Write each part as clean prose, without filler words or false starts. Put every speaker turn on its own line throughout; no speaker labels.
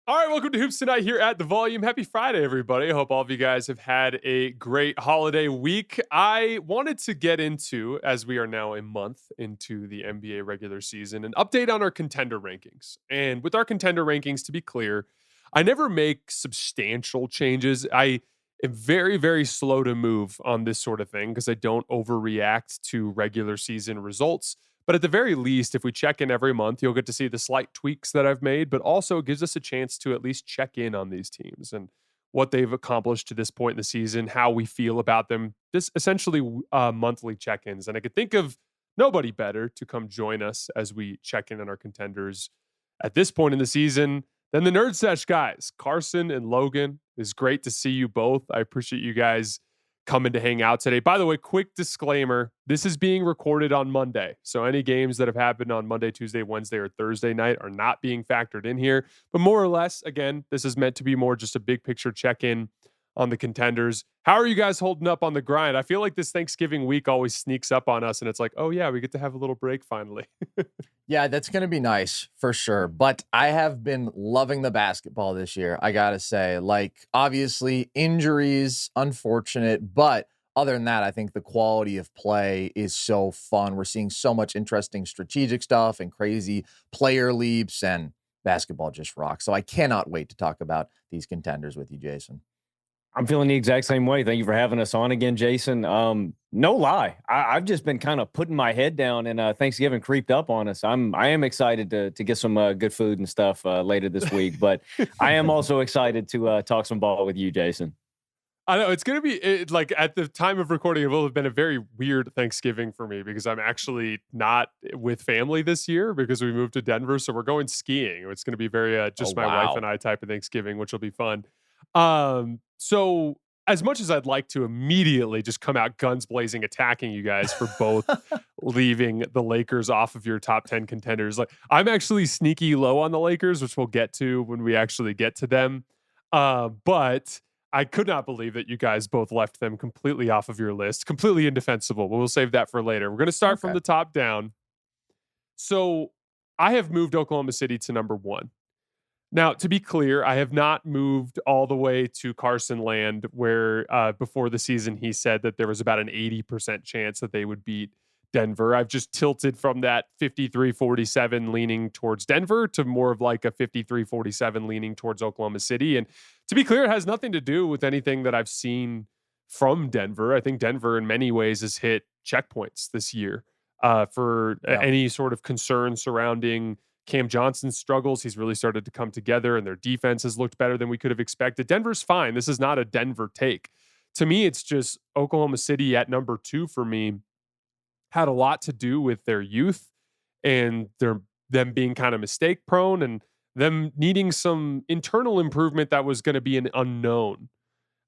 All right, welcome to Hoops Tonight here at The Volume. Happy Friday, everybody. I hope all of you guys have had a great holiday week. I wanted to get into, as we are now a month into the NBA regular season, an update on our contender rankings. And with our contender rankings, to be clear, I never make substantial changes. I am very, very slow to move on this sort of thing because I don't overreact to regular season results. But at the very least, if we check in every month, you'll get to see the slight tweaks that I've made, but also it gives us a chance to at least check in on these teams and what they've accomplished to this point in the season, how we feel about them. This essentially monthly check ins. And I could think of nobody better to come join us as we check in on our contenders at this point in the season than the Nerd Sesh guys. Carson and Logan, it's great to see you both. I appreciate you guys coming to hang out today. By the way, quick disclaimer, this is being recorded on Monday. So any games that have happened on Monday, Tuesday, Wednesday, or Thursday night are not being factored in here. But more or less, again, this is meant to be more just a big picture check-in on the contenders. How are you guys holding up on the grind? I feel like this Thanksgiving week always sneaks up on us and it's like, oh yeah, we get to have a little break finally.
Yeah, that's going to be nice for sure. But I have been loving the basketball this year. I got to say, like, obviously injuries, unfortunate, but other than that, I think the quality of play is so fun. We're seeing so much interesting strategic stuff and crazy player leaps, and basketball just rocks. So I cannot wait to talk about these contenders with you, Jason.
I'm feeling the exact same way. Thank you for having us on again, Jason. No lie, I've just been kind of putting my head down, and Thanksgiving creeped up on us. I am excited to get some good food and stuff later this week, but I am also excited to talk some ball with you, Jason.
I know it's going to be like at the time of recording, it will have been a very weird Thanksgiving for me because I'm actually not with family this year because we moved to Denver. So we're going skiing. It's going to be very just my wife and I type of Thanksgiving, which will be fun. So as much as I'd like to immediately just come out guns blazing, attacking you guys for both leaving the Lakers off of your top 10 contenders, like I'm actually sneaky low on the Lakers, which we'll get to when we actually get to them. But I could not believe that you guys both left them completely off of your list, completely indefensible. But we'll save that for later. We're going to start from the top down. So I have moved Oklahoma City to number 1. Now, to be clear, I have not moved all the way to Carson land where before the season he said that there was about an 80% chance that they would beat Denver. I've just tilted from that 53-47 leaning towards Denver to more of like a 53-47 leaning towards Oklahoma City. And to be clear, it has nothing to do with anything that I've seen from Denver. I think Denver in many ways has hit checkpoints this year for any sort of concern surrounding Cam Johnson's struggles. He's really started to come together and their defense has looked better than we could have expected. Denver's fine. This is not a Denver take. To me, it's just Oklahoma City at number 2 for me had a lot to do with their youth and them being kind of mistake prone and them needing some internal improvement that was going to be an unknown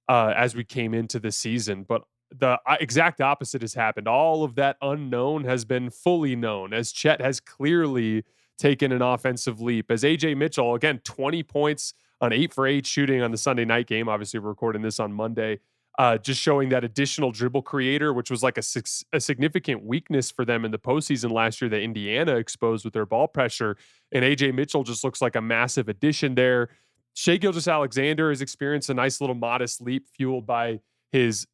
as we came into the season. But the exact opposite has happened. All of that unknown has been fully known as Chet has clearly taken an offensive leap. As AJ Mitchell, again, 20 points on 8 for 8 shooting on the Sunday night game. Obviously, we're recording this on Monday. Just showing that additional dribble creator, which was like a significant weakness for them in the postseason last year that Indiana exposed with their ball pressure. And AJ Mitchell just looks like a massive addition there. Shai Gilgeous-Alexander has experienced a nice little modest leap fueled by his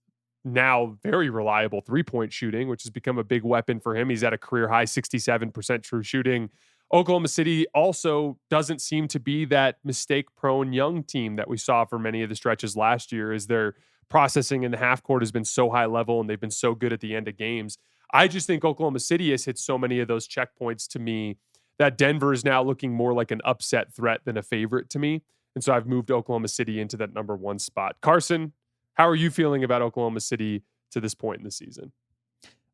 now very reliable three-point shooting, which has become a big weapon for him. He's at a career high 67% true shooting. Oklahoma City also doesn't seem to be that mistake-prone young team that we saw for many of the stretches last year as their processing in the half court has been so high level and they've been so good at the end of games. I just think Oklahoma City has hit so many of those checkpoints to me that Denver is now looking more like an upset threat than a favorite to me. And so I've moved Oklahoma City into that number 1 spot. Carson, how are you feeling about Oklahoma City to this point in the season?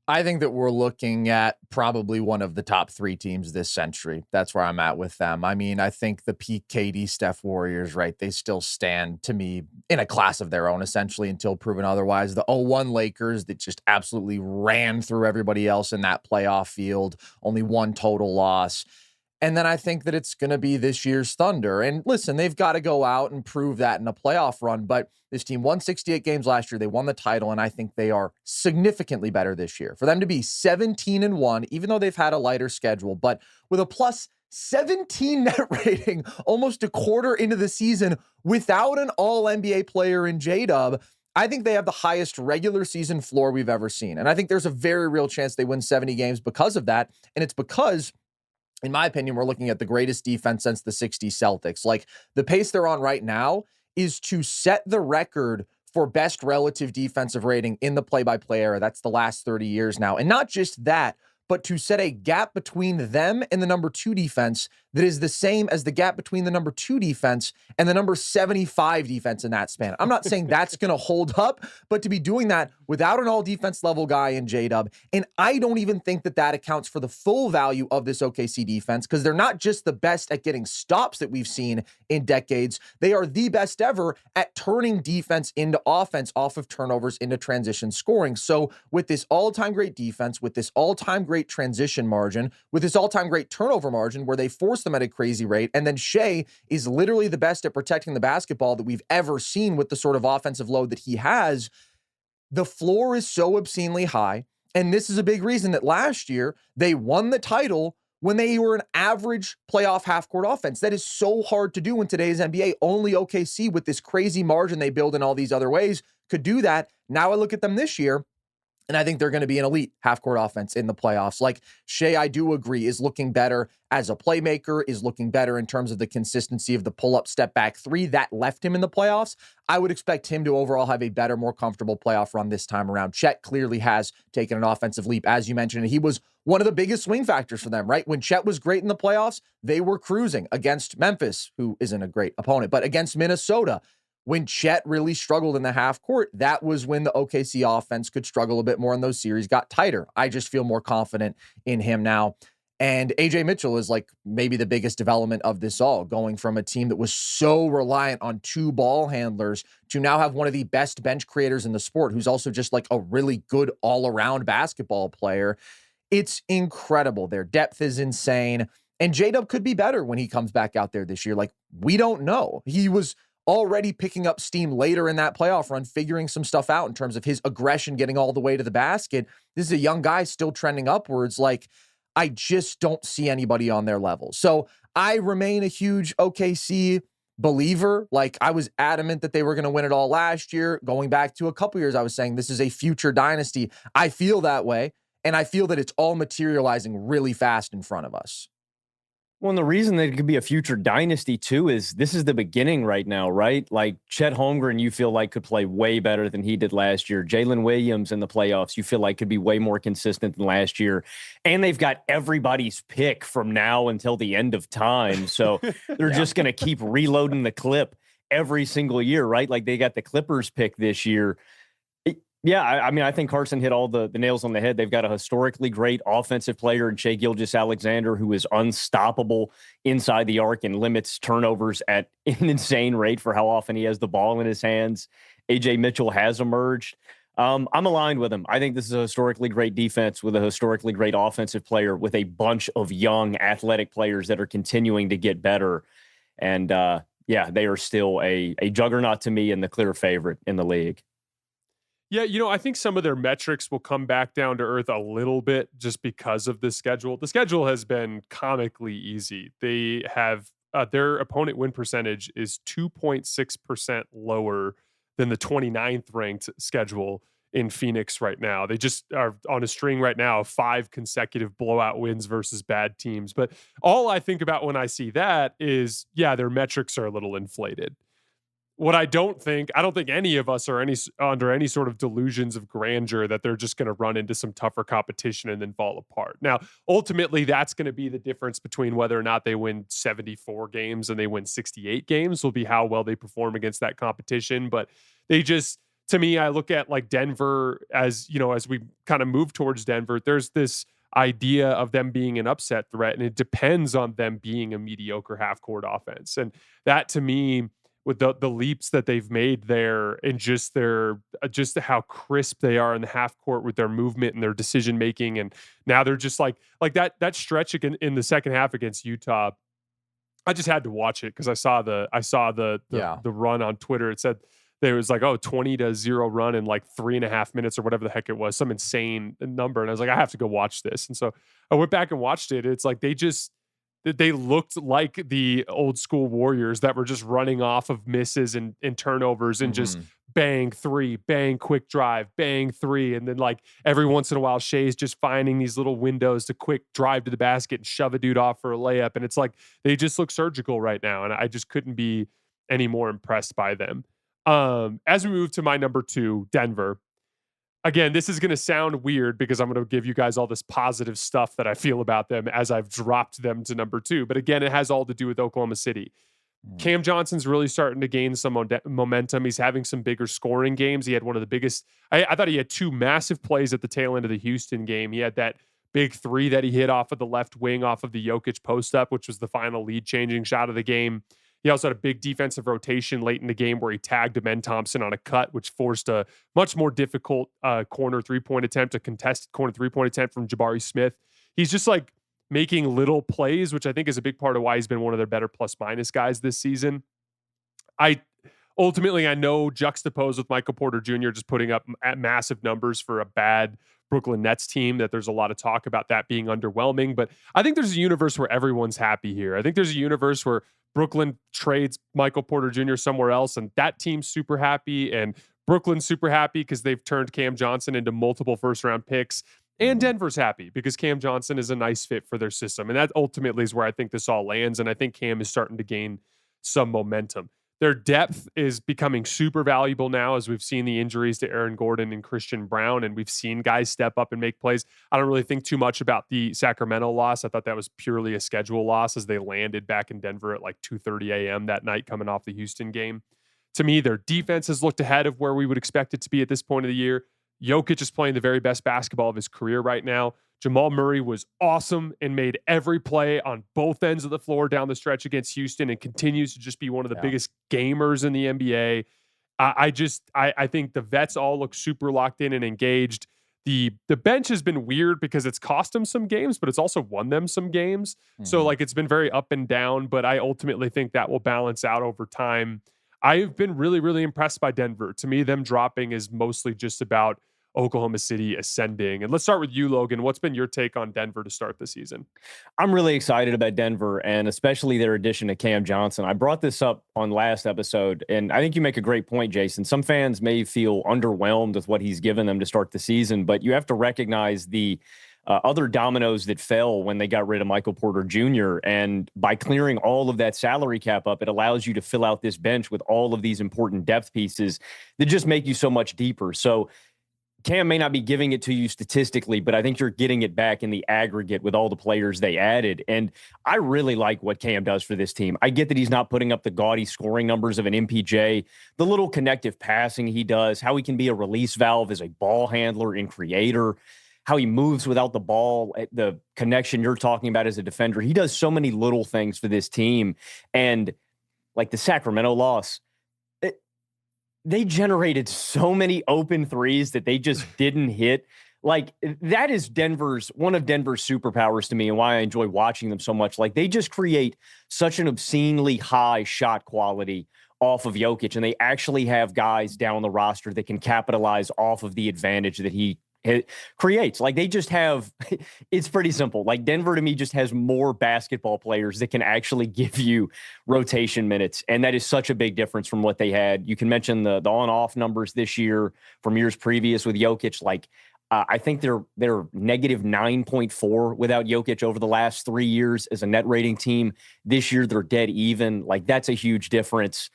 I think that we're looking at probably one of the top 3 teams this century. That's where I'm at with them. I mean, I think the peak KD Steph Warriors, right? They still stand to me in a class of their own, essentially, until proven otherwise. The 0-1 Lakers that just absolutely ran through everybody else in that playoff field. Only 1 total loss. And then I think that it's going to be this year's Thunder. And listen, they've got to go out and prove that in a playoff run. But this team won 68 games last year. They won the title, and I think they are significantly better this year. For them to be 17-1, even though they've had a lighter schedule, but with a plus 17 net rating almost a quarter into the season without an all-NBA player in J-Dub. I think they have the highest regular season floor we've ever seen. And I think there's a very real chance they win 70 games because of that. And it's because, in my opinion, we're looking at the greatest defense since the 60s Celtics. Like, the pace they're on right now is to set the record for best relative defensive rating in the play-by-play era. That's the last 30 years now. And not just that, but to set a gap between them and the number 2 defense that is the same as the gap between the number 2 defense and the number 75 defense in that span. I'm not saying that's going to hold up, but to be doing that without an all defense level guy in J-Dub, and I don't even think that that accounts for the full value of this OKC defense, because they're not just the best at getting stops that we've seen in decades, they are the best ever at turning defense into offense off of turnovers into transition scoring. So with this all-time great defense, with this all-time great transition margin, with this all-time great turnover margin where they force them at a crazy rate, and then Shea is literally the best at protecting the basketball that we've ever seen with the sort of offensive load that he has, the floor is so obscenely high. And this is a big reason that last year they won the title when they were an average playoff half-court offense. That is so hard to do in today's NBA. Only OKC, with this crazy margin they build in all these other ways, could do that. Now I look at them this year, and I think they're going to be an elite half-court offense in the playoffs. Like, Shea, I do agree, is looking better as a playmaker, is looking better in terms of the consistency of the pull-up step-back three. That left him in the playoffs. I would expect him to overall have a better, more comfortable playoff run this time around. Chet clearly has taken an offensive leap, as you mentioned, and he was one of the biggest swing factors for them, right? When Chet was great in the playoffs, they were cruising against Memphis, who isn't a great opponent, but against Minnesota. When Chet really struggled in the half court, that was when the OKC offense could struggle a bit more, and those series got tighter. I just feel more confident in him now. And AJ Mitchell is like maybe the biggest development of this all, going from a team that was so reliant on 2 ball handlers to now have one of the best bench creators in the sport, who's also just like a really good all-around basketball player. It's incredible. Their depth is insane. And J-Dub could be better when he comes back out there this year. Like, we don't know. He was already picking up steam later in that playoff run, figuring some stuff out in terms of his aggression, getting all the way to the basket. This is a young guy still trending upwards. Like, I just don't see anybody on their level. So I remain a huge OKC believer. Like, I was adamant that they were going to win it all last year. Going back to a couple years, I was saying this is a future dynasty. I feel that way, and I feel that it's all materializing really fast in front of us.
Well, and the reason that it could be a future dynasty too is this is the beginning right now, right? Like, Chet Holmgren, you feel like could play way better than he did last year. Jalen Williams in the playoffs, you feel like could be way more consistent than last year. And they've got everybody's pick from now until the end of time. So they're just going to keep reloading the clip every single year, right? Like, they got the Clippers pick this year. Yeah, I mean, I think Carson hit all the nails on the head. They've got a historically great offensive player in Shai Gilgeous-Alexander, who is unstoppable inside the arc and limits turnovers at an insane rate for how often he has the ball in his hands. AJ Mitchell has emerged. I'm aligned with him. I think this is a historically great defense with a historically great offensive player with a bunch of young athletic players that are continuing to get better. And yeah, they are still a juggernaut to me and the clear favorite in the league.
Yeah, I think some of their metrics will come back down to earth a little bit just because of the schedule. The schedule has been comically easy. They have their opponent win percentage is 2.6% lower than the 29th ranked schedule in Phoenix right now. They just are on a string right now of 5 consecutive blowout wins versus bad teams. But all I think about when I see that is, yeah, their metrics are a little inflated. What I don't think any of us are under any sort of delusions of grandeur that they're just going to run into some tougher competition and then fall apart. Now, ultimately, that's going to be the difference between whether or not they win 74 games and they win 68 games will be how well they perform against that competition. But they just, to me, I look at like Denver as we kind of move towards Denver, there's this idea of them being an upset threat, and it depends on them being a mediocre half-court offense. And that, to me, with the leaps that they've made there and just how crisp they are in the half court with their movement and their decision making, and now they're just like that stretch in the second half against Utah. I just had to watch it because I saw the run on Twitter. It said there was like 20-0 run in like 3.5 minutes or whatever the heck it was, some insane number, and I was like, I have to go watch this. And so I went back and watched it. It's like they they looked like the old school Warriors that were just running off of misses and turnovers and just bang three, bang quick drive, bang three. And then like every once in a while, Shea's just finding these little windows to quick drive to the basket and shove a dude off for a layup. And it's like, they just look surgical right now. And I just couldn't be any more impressed by them. As we move to my number 2, Denver. Again, this is going to sound weird because I'm going to give you guys all this positive stuff that I feel about them as I've dropped them to number 2. But again, it has all to do with Oklahoma City. Cam Johnson's really starting to gain some momentum. He's having some bigger scoring games. He had one of the biggest. I thought he had 2 massive plays at the tail end of the Houston game. He had that big 3 that he hit off of the left wing off of the Jokic post up, which was the final lead changing shot of the game. He also had a big defensive rotation late in the game where he tagged Amen Thompson on a cut, which forced a much more difficult corner 3-point attempt, a contested corner 3-point attempt from Jabari Smith. He's just like making little plays, which I think is a big part of why he's been one of their better plus minus guys this season. I know juxtaposed with Michael Porter Jr. just putting up massive numbers for a bad Brooklyn Nets team, that there's a lot of talk about that being underwhelming. But I think there's a universe where everyone's happy here. I think there's a universe where Brooklyn trades Michael Porter Jr. somewhere else, and that team's super happy, and Brooklyn's super happy because they've turned Cam Johnson into multiple first-round picks, and Denver's happy because Cam Johnson is a nice fit for their system. And that ultimately is where I think this all lands, and I think Cam is starting to gain some momentum. Their depth is becoming super valuable now as we've seen the injuries to Aaron Gordon and Christian Brown, and we've seen guys step up and make plays. I don't really think too much about the Sacramento loss. I thought that was purely a schedule loss as they landed back in Denver at like 2:30 a.m. that night coming off the Houston game. To me, their defense has looked ahead of where we would expect it to be at this point of the year. Jokic is playing the very best basketball of his career right now. Jamal Murray was awesome and made every play on both ends of the floor down the stretch against Houston and continues to just be one of the biggest gamers in the NBA. I think the vets all look super locked in and engaged. The bench has been weird because it's cost them some games, but it's also won them some games. So like it's been very up and down, but I ultimately think that will balance out over time. I've been really, really impressed by Denver. To me, them dropping is mostly just about Oklahoma City ascending. And let's start with you, Logan. What's been your take on Denver to start the season?
I'm really excited about Denver and especially their addition to Cam Johnson. I brought this up on last episode, and I think you make a great point, Jason. Some fans may feel underwhelmed with what he's given them to start the season, but you have to recognize the other dominoes that fell when they got rid of Michael Porter Jr. And by clearing all of that salary cap up, it allows you to fill out this bench with all of these important depth pieces that just make you so much deeper. So Cam may not be giving it to you statistically, but I think you're getting it back in the aggregate with all the players they added. And I really like what Cam does for this team. I get that he's not putting up the gaudy scoring numbers of an MPJ, the little connective passing he does, how he can be a release valve as a ball handler and creator, how he moves without the ball, the connection you're talking about as a defender. He does so many little things for this team. And like the Sacramento loss, they generated so many open threes that they just didn't hit. Like that is one of Denver's superpowers to me and why I enjoy watching them so much. Like they just create such an obscenely high shot quality off of Jokic, and they actually have guys down the roster that can capitalize off of the advantage that he creates. Like they just have, it's pretty simple. Like Denver to me just has more basketball players that can actually give you rotation minutes. And that is such a big difference from what they had. You can mention the on-off numbers this year from years previous with Jokic. Like I think they're negative 9.4 without Jokic over the last 3 years as a net rating team. This year they're dead even. Like that's a huge difference.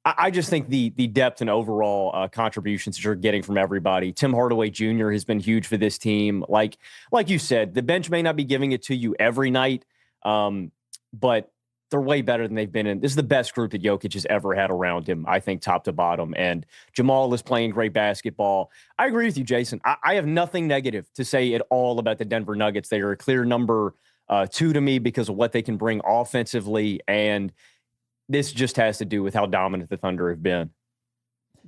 I just think the depth and overall contributions that you're getting from everybody. Tim Hardaway Jr. has been huge for this team. Like you said, the bench may not be giving it to you every night, but they're way better than they've been in. This is the best group that Jokic has ever had around him, I think, top to bottom. And Jamal is playing great basketball. I agree with you, Jason. I have nothing negative to say at all about the Denver Nuggets. They are a clear number 2 to me because of what they can bring offensively, and this just has to do with how dominant the Thunder have been.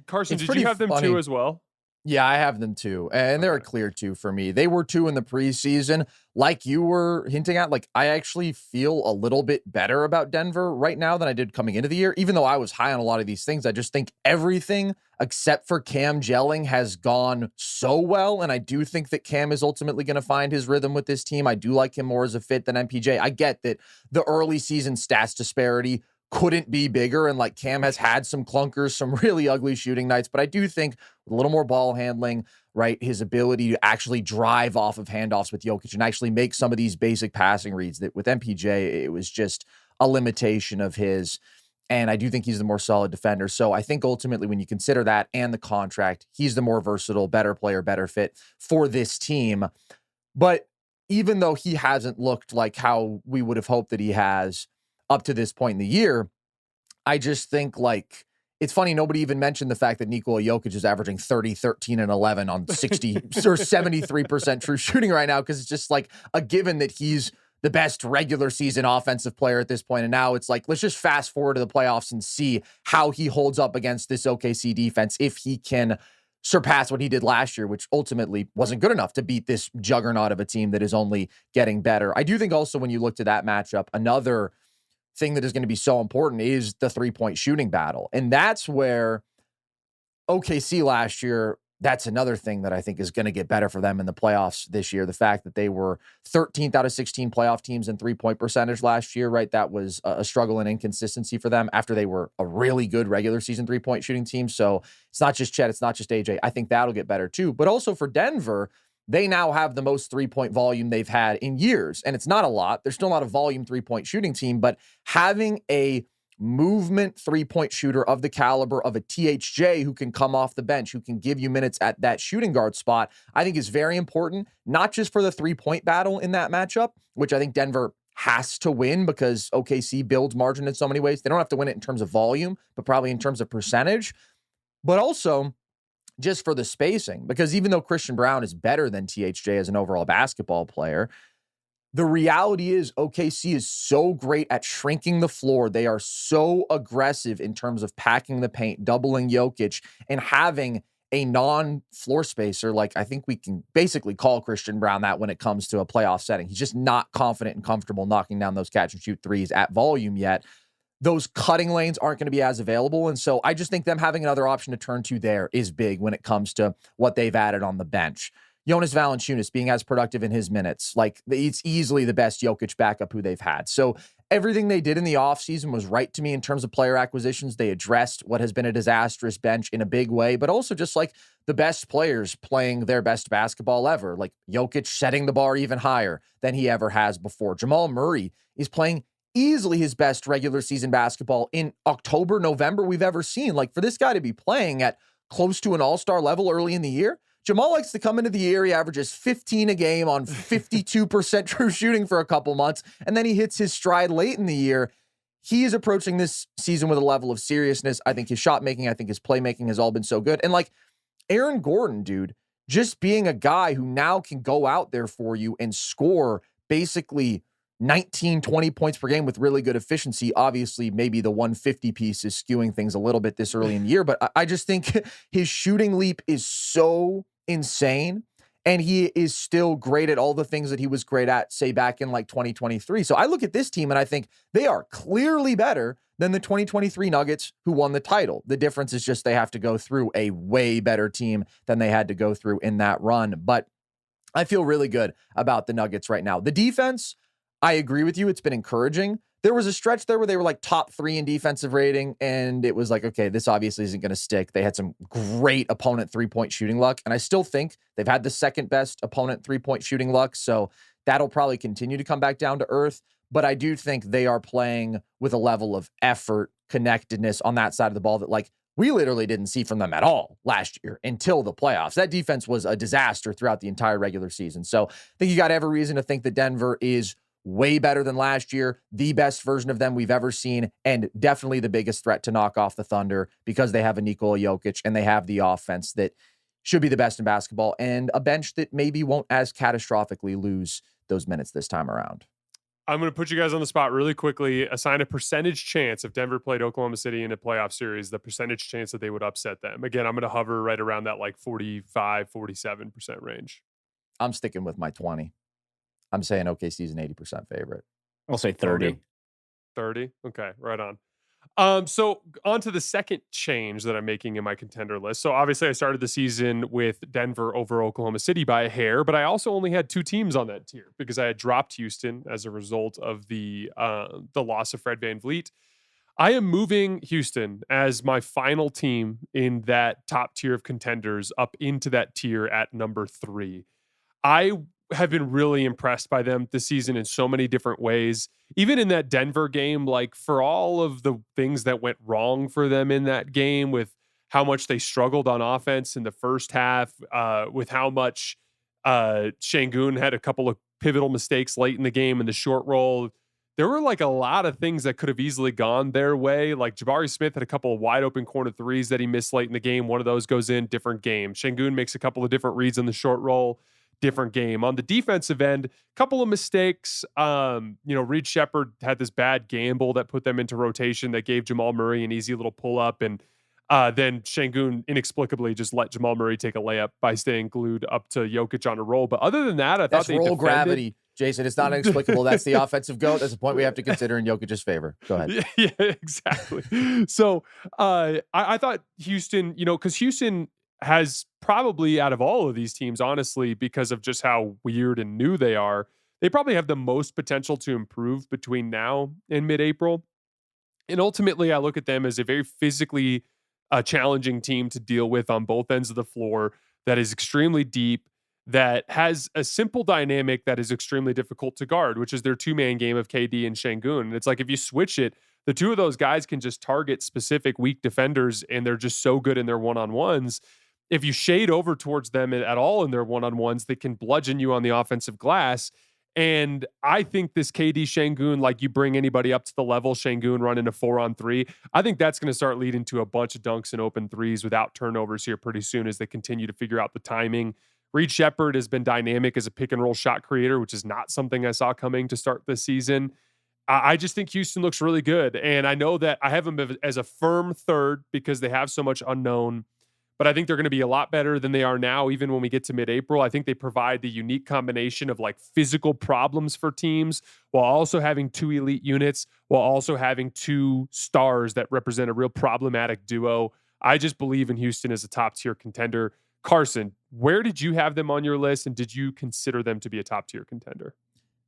Carson, did you have them too as well?
Yeah, I have them too. And they're a clear two for me. They were two in the preseason. Like you were hinting at, like I actually feel a little bit better about Denver right now than I did coming into the year. Even though I was high on a lot of these things, I just think everything except for Cam gelling has gone so well. And I do think that Cam is ultimately going to find his rhythm with this team. I do like him more as a fit than MPJ. I get that the early season stats disparity couldn't be bigger. And like Cam has had some clunkers, some really ugly shooting nights, but I do think with a little more ball handling, right, his ability to actually drive off of handoffs with Jokic and actually make some of these basic passing reads that with MPJ, it was just a limitation of his. And I do think he's the more solid defender. So I think ultimately when you consider that and the contract, he's the more versatile, better player, better fit for this team. But even though he hasn't looked like how we would have hoped that he has up to this point in the year, I just think like it's funny. Nobody even mentioned the fact that Nikola Jokic is averaging 30, 13, and 11 on 60 or 73% true shooting right now. Cause it's just like a given that he's the best regular season offensive player at this point. And now it's like, let's just fast forward to the playoffs and see how he holds up against this OKC defense. If he can surpass what he did last year, which ultimately wasn't good enough to beat this juggernaut of a team that is only getting better. I do think also when you look to that matchup, another thing that is going to be so important is the 3-point shooting battle. And that's where OKC last year, that's another thing that I think is going to get better for them in the playoffs this year. The fact that they were 13th out of 16 playoff teams in 3-point percentage last year, right? That was a struggle and inconsistency for them after they were a really good regular season 3-point shooting team. So it's not just Chet, it's not just AJ. I think that'll get better too. But also for Denver, they now have the most 3-point volume they've had in years. And it's not a lot. They're still not a volume 3-point shooting team, but having a movement 3-point shooter of the caliber of a THJ who can come off the bench, who can give you minutes at that shooting guard spot, I think is very important, not just for the 3-point battle in that matchup, which I think Denver has to win because OKC builds margin in so many ways. They don't have to win it in terms of volume, but probably in terms of percentage, but also just for the spacing, because even though Christian Brown is better than THJ as an overall basketball player, the reality is OKC is so great at shrinking the floor. They are so aggressive in terms of packing the paint, doubling Jokic, and having a non-floor spacer. Like I think we can basically call Christian Brown that when it comes to a playoff setting. He's just not confident and comfortable knocking down those catch and shoot threes at volume yet. Those cutting lanes aren't going to be as available. And so I just think them having another option to turn to there is big when it comes to what they've added on the bench. Jonas Valanciunas being as productive in his minutes, like it's easily the best Jokic backup who they've had. So everything they did in the offseason was right to me in terms of player acquisitions. They addressed what has been a disastrous bench in a big way, but also just like the best players playing their best basketball ever, like Jokic setting the bar even higher than he ever has before. Jamal Murray is playing easily his best regular season basketball in October, November we've ever seen. Like for this guy to be playing at close to an all-star level early in the year, Jamal likes to come into the year. He averages 15 a game on 52% true shooting for a couple months, and then he hits his stride late in the year. He is approaching this season with a level of seriousness. I think his shot making, I think his playmaking has all been so good. And like Aaron Gordon, dude, just being a guy who now can go out there for you and score basically 19, 20 points per game with really good efficiency. Obviously, maybe the 150 piece is skewing things a little bit this early in the year, but I just think his shooting leap is so insane. And he is still great at all the things that he was great at, say, back in like 2023. So I look at this team and I think they are clearly better than the 2023 Nuggets who won the title. The difference is just they have to go through a way better team than they had to go through in that run. But I feel really good about the Nuggets right now. The defense, I agree with you. It's been encouraging. There was a stretch there where they were like top 3 in defensive rating, and it was like, okay, this obviously isn't going to stick. They had some great opponent 3-point shooting luck, and I still think they've had the second best opponent 3-point shooting luck, so that'll probably continue to come back down to earth, but I do think they are playing with a level of effort, connectedness on that side of the ball that like we literally didn't see from them at all last year until the playoffs. That defense was a disaster throughout the entire regular season, so I think you got every reason to think that Denver is way better than last year, the best version of them we've ever seen, and definitely the biggest threat to knock off the Thunder because they have a Nikola Jokic and they have the offense that should be the best in basketball and a bench that maybe won't as catastrophically lose those minutes this time around.
I'm going to put you guys on the spot really quickly. Assign a percentage chance if Denver played Oklahoma City in a playoff series, the percentage chance that they would upset them. Again, I'm going to hover right around that like 45, 47% range.
I'm sticking with my 20. I'm saying OKC's an 80% favorite.
I'll say 30.
30? Okay, right on. So on to the second change that I'm making in my contender list. So obviously I started the season with Denver over Oklahoma City by a hair, but I also only had two teams on that tier because I had dropped Houston as a result of the loss of Fred VanVleet. I am moving Houston as my final team in that top tier of contenders up into that tier at number 3. I have been really impressed by them this season in so many different ways. Even in that Denver game, like for all of the things that went wrong for them in that game, with how much they struggled on offense in the first half, with how much Şengün had a couple of pivotal mistakes late in the game in the short roll. There were like a lot of things that could have easily gone their way. Like Jabari Smith had a couple of wide open corner threes that he missed late in the game. One of those goes in, different game. Şengün makes a couple of different reads on the short roll, different game. On the defensive end, couple of mistakes. Reed Shepherd had this bad gamble that put them into rotation that gave Jamal Murray an easy little pull up, and then Şengün inexplicably just let Jamal Murray take a layup by staying glued up to Jokic on a roll. But other than that, I thought they
roll
defended.
Gravity, Jason. It's not inexplicable. That's the offensive GOAT. That's a point we have to consider in Jokic's favor. Go ahead.
Yeah, exactly. So I thought Houston, because Houston has probably, out of all of these teams, honestly, because of just how weird and new they are, they probably have the most potential to improve between now and mid-April. And ultimately, I look at them as a very physically challenging team to deal with on both ends of the floor, that is extremely deep, that has a simple dynamic that is extremely difficult to guard, which is their two-man game of KD and Şengün. And it's like, if you switch it, the two of those guys can just target specific weak defenders, and they're just so good in their one-on-ones. If you shade over towards them at all in their one-on-ones, they can bludgeon you on the offensive glass. And I think this KD Şengün, like you bring anybody up to the level, Şengün running a 4-on-3, I think that's going to start leading to a bunch of dunks and open threes without turnovers here pretty soon as they continue to figure out the timing. Reed Shepherd has been dynamic as a pick and roll shot creator, which is not something I saw coming to start this season. I just think Houston looks really good. And I know that I have them as a firm third because they have so much unknown, but I think they're going to be a lot better than they are now, even when we get to mid-April. I think they provide the unique combination of like physical problems for teams while also having two elite units, while also having two stars that represent a real problematic duo. I just believe in Houston as a top-tier contender. Carson, where did you have them on your list, and did you consider them to be a top-tier contender?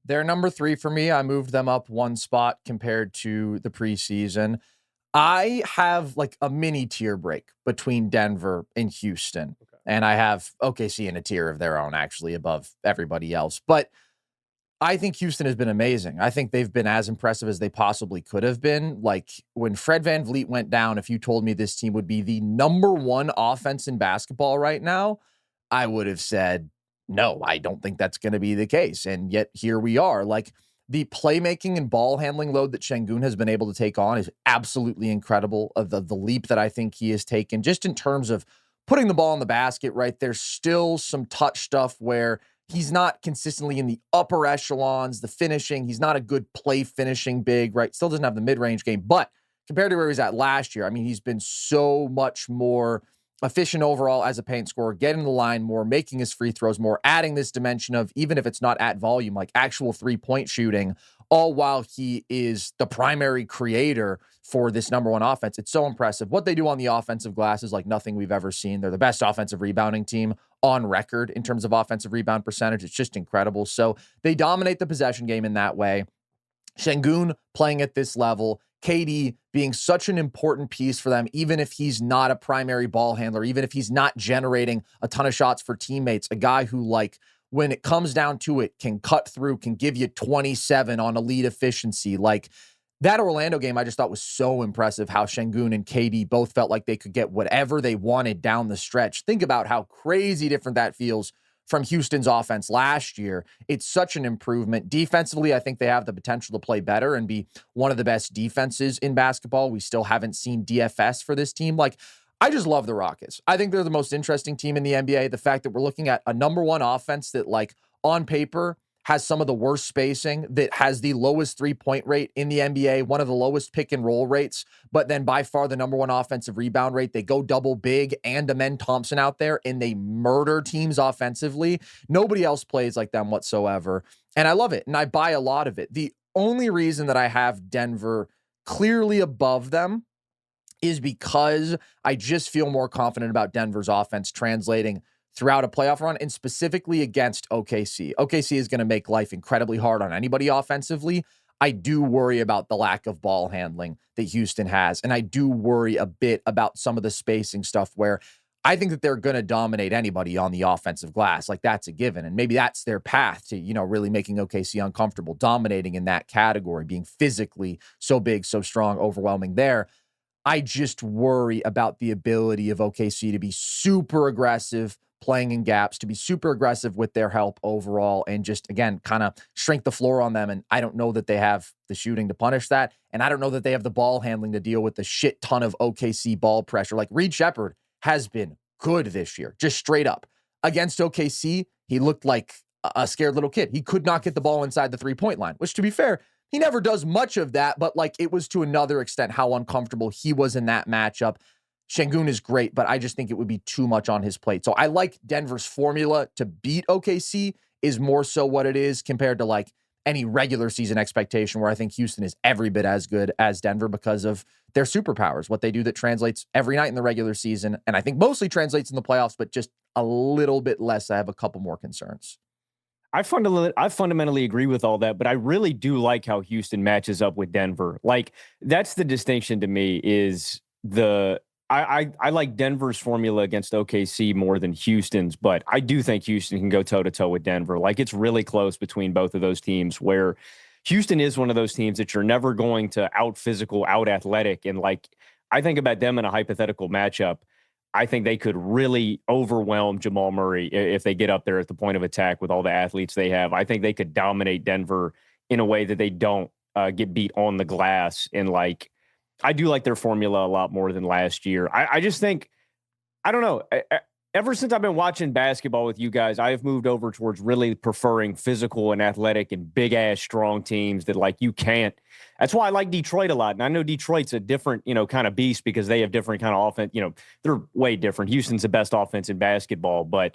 They're number 3 for me. I moved them up one spot compared to the preseason. I have like a mini tier break between Denver and Houston. Okay. And I have OKC in a tier of their own, actually, above everybody else. But I think Houston has been amazing. I think they've been as impressive as they possibly could have been. Like when Fred VanVleet went down, if you told me this team would be the number 1 offense in basketball right now, I would have said, no, I don't think that's going to be the case. And yet here we are. Like, the playmaking and ball handling load that Şengün has been able to take on is absolutely incredible. The leap that I think he has taken, just in terms of putting the ball in the basket, right? There's still some touch stuff where he's not consistently in the upper echelons, the finishing. He's not a good play finishing big, right? Still doesn't have the mid-range game. But compared to where he was at last year, I mean, he's been so much more efficient overall as a paint scorer, getting the line more, making his free throws more, adding this dimension of, even if it's not at volume, like actual 3-point shooting, all while he is the primary creator for this number 1 offense. It's so impressive. What they do on the offensive glass is like nothing we've ever seen. They're the best offensive rebounding team on record in terms of offensive rebound percentage. It's just incredible. So they dominate the possession game in that way. Şengün playing at this level, KD being such an important piece for them, even if he's not a primary ball handler, even if he's not generating a ton of shots for teammates, a guy who, like, when it comes down to it, can cut through, can give you 27 on elite efficiency. Like, that Orlando game I just thought was so impressive, how Şengün and KD both felt like they could get whatever they wanted down the stretch. Think about how crazy different that feels from Houston's offense last year. It's such an improvement. Defensively, I think they have the potential to play better and be one of the best defenses in basketball. We still haven't seen DFS for this team. Like, I just love the Rockets. I think they're the most interesting team in the NBA. The fact that we're looking at a number 1 offense that, like, on paper has some of the worst spacing, that has the lowest 3-point rate in the NBA, one of the lowest pick and roll rates, but then by far the number one offensive rebound rate. They go double big and Amen Thompson out there, and they murder teams offensively. Nobody else plays like them whatsoever. And I love it, and I buy a lot of it. The only reason that I have Denver clearly above them is because I just feel more confident about Denver's offense translating throughout a playoff run, and specifically against OKC. OKC is going to make life incredibly hard on anybody offensively. I do worry about the lack of ball handling that Houston has, and I do worry a bit about some of the spacing stuff where I think that they're going to dominate anybody on the offensive glass. Like, that's a given, and maybe that's their path to, really making OKC uncomfortable, dominating in that category, being physically so big, so strong, overwhelming there. I just worry about the ability of OKC to be super aggressive, playing in gaps, to be super aggressive with their help overall, and just, again, kind of shrink the floor on them. And I don't know that they have the shooting to punish that. And I don't know that they have the ball handling to deal with the shit ton of OKC ball pressure. Like, Reed Shepherd has been good this year, just straight up. Against OKC, he looked like a scared little kid. He could not get the ball inside the 3-point line, which, to be fair, he never does much of that, but it was to another extent how uncomfortable he was in that matchup. Şengün is great, but I just think it would be too much on his plate. So I like Denver's formula to beat OKC is more so what it is compared to any regular season expectation, where I think Houston is every bit as good as Denver because of their superpowers, what they do that translates every night in the regular season. And I think mostly translates in the playoffs, but just a little bit less. I have a couple more concerns.
I fundamentally agree with all that, but I really do like how Houston matches up with Denver. That's the distinction to me, is I like Denver's formula against OKC more than Houston's, but I do think Houston can go toe-to-toe with Denver. It's really close between both of those teams, where Houston is one of those teams that you're never going to out-physical, out-athletic. And I think about them in a hypothetical matchup. I think they could really overwhelm Jamal Murray if they get up there at the point of attack with all the athletes they have. I think they could dominate Denver in a way that they don't get beat on the glass. And I do like their formula a lot more than last year. I just think, I don't know. Ever since I've been watching basketball with you guys, I have moved over towards really preferring physical and athletic and big ass strong teams that you can't. That's why I like Detroit a lot. And I know Detroit's a different, kind of beast because they have different kind of offense. They're way different. Houston's the best offense in basketball, but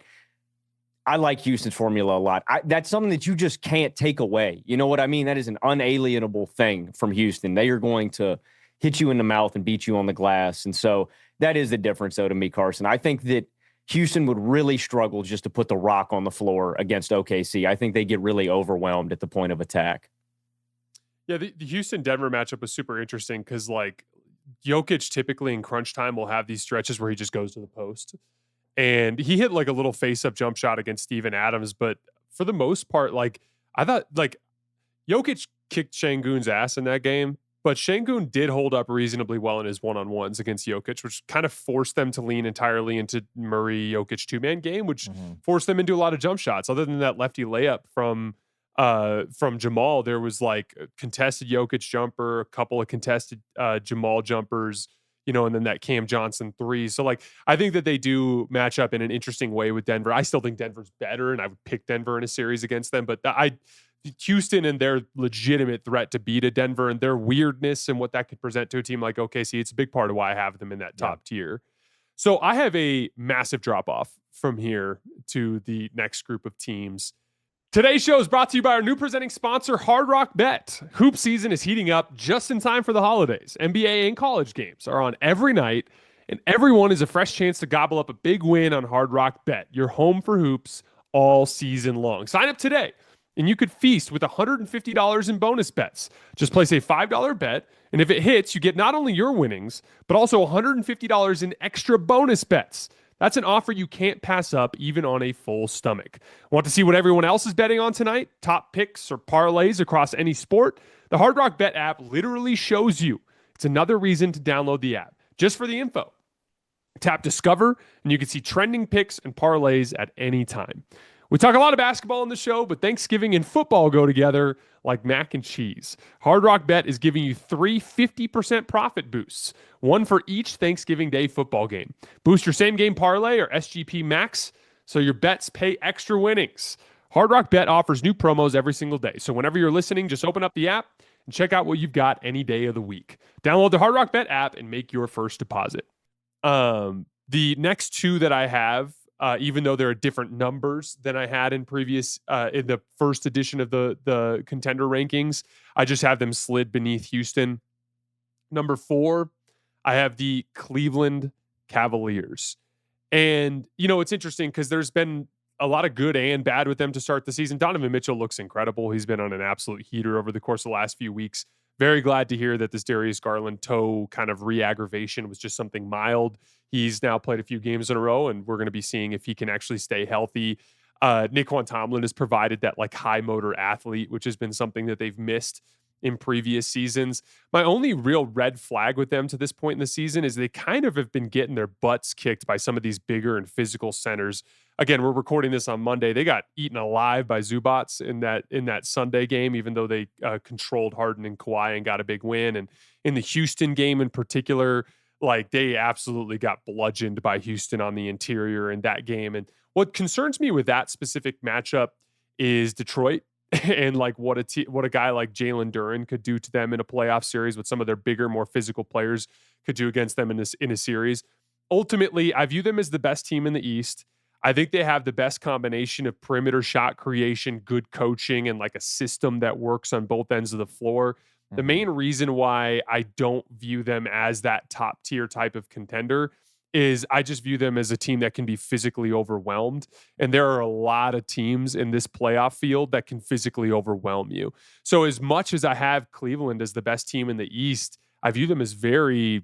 I like Houston's formula a lot. That's something that you just can't take away. You know what I mean? That is an unalienable thing from Houston. They are going to hit you in the mouth and beat you on the glass. And so that is the difference, though, to me, Carson. I think that Houston would really struggle just to put the rock on the floor against OKC. I think they get really overwhelmed at the point of attack.
Yeah, the Houston-Denver matchup was super interesting because, Jokic typically in crunch time will have these stretches where he just goes to the post. And he hit, a little face-up jump shot against Steven Adams. But for the most part, I thought, Jokic kicked Şengün's ass in that game. But Şengün did hold up reasonably well in his one-on-ones against Jokic, which kind of forced them to lean entirely into Murray-Jokic two-man game, which forced them into a lot of jump shots. Other than that lefty layup from Jamal, there was a contested Jokic jumper, a couple of contested Jamal jumpers, and then that Cam Johnson three. So I think that they do match up in an interesting way with Denver. I still think Denver's better, and I would pick Denver in a series against them, but Houston and their legitimate threat to beat a Denver and their weirdness and what that could present to a team like OKC, it's a big part of why I have them in that top tier. So I have a massive drop off from here to the next group of teams. Today's show is brought to you by our new presenting sponsor, Hard Rock Bet. Hoop season is heating up just in time for the holidays. NBA and college games are on every night, and everyone is a fresh chance to gobble up a big win on Hard Rock Bet, your home for hoops all season long. Sign up today, and you could feast with $150 in bonus bets. Just place a $5 bet, and if it hits, you get not only your winnings, but also $150 in extra bonus bets. That's an offer you can't pass up, even on a full stomach. Want to see what everyone else is betting on tonight? Top picks or parlays across any sport? The Hard Rock Bet app literally shows you. It's another reason to download the app, just for the info. Tap Discover, and you can see trending picks and parlays at any time. We talk a lot of basketball on the show, but Thanksgiving and football go together like mac and cheese. Hard Rock Bet is giving you 3 50% profit boosts, one for each Thanksgiving Day football game. Boost your same game parlay or SGP Max so your bets pay extra winnings. Hard Rock Bet offers new promos every single day. So whenever you're listening, just open up the app and check out what you've got any day of the week. Download the Hard Rock Bet app and make your first deposit. The next two that I have, even though there are different numbers than I had in the first edition of the contender rankings, I just have them slid beneath Houston. Number 4, I have the Cleveland Cavaliers. And, it's interesting because there's been a lot of good and bad with them to start the season. Donovan Mitchell looks incredible. He's been on an absolute heater over the course of the last few weeks. Very glad to hear that this Darius Garland toe kind of re-aggravation was just something mild. He's now played a few games in a row, and we're going to be seeing if he can actually stay healthy. Naquan Tomlin has provided that high motor athlete, which has been something that they've missed in previous seasons. My only real red flag with them to this point in the season is they kind of have been getting their butts kicked by some of these bigger and physical centers. Again, we're recording this on Monday. They got eaten alive by Zubats in that Sunday game, even though they controlled Harden and Kawhi and got a big win. And in the Houston game in particular, they absolutely got bludgeoned by Houston on the interior in that game. And what concerns me with that specific matchup is Detroit. And what a guy like Jalen Duren could do to them in a playoff series, what some of their bigger, more physical players could do against them in a series. Ultimately, I view them as the best team in the East. I think they have the best combination of perimeter shot creation, good coaching, and a system that works on both ends of the floor. Mm-hmm. The main reason why I don't view them as that top tier type of contender is I just view them as a team that can be physically overwhelmed. And there are a lot of teams in this playoff field that can physically overwhelm you. So as much as I have Cleveland as the best team in the East, I view them as very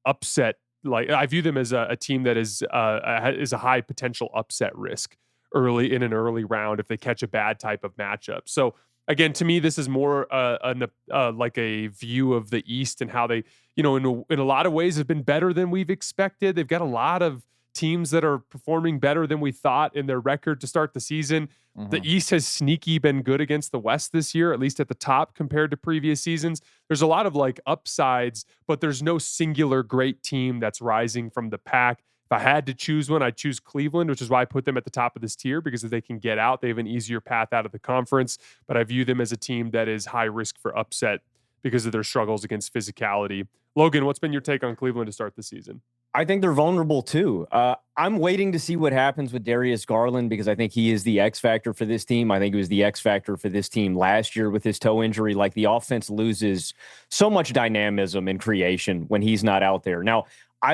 upset. I view them as a team that is a high potential upset risk early in an early round if they catch a bad type of matchup. So again, to me, this is more a view of the East and how they, in a lot of ways have been better than we've expected. They've got a lot of teams that are performing better than we thought in their record to start the season. Mm-hmm. The East has sneaky been good against the West this year, at least at the top compared to previous seasons. There's a lot of upsides, but there's no singular great team that's rising from the pack. If I had to choose one, I'd choose Cleveland, which is why I put them at the top of this tier, because if they can get out, they have an easier path out of the conference. But I view them as a team that is high risk for upset because of their struggles against physicality. Logan, what's been your take on Cleveland to start the season?
I think they're vulnerable too. I'm waiting to see what happens with Darius Garland because I think he is the X factor for this team. I think it was the X factor for this team last year with his toe injury. The offense loses so much dynamism and creation when he's not out there. Now, I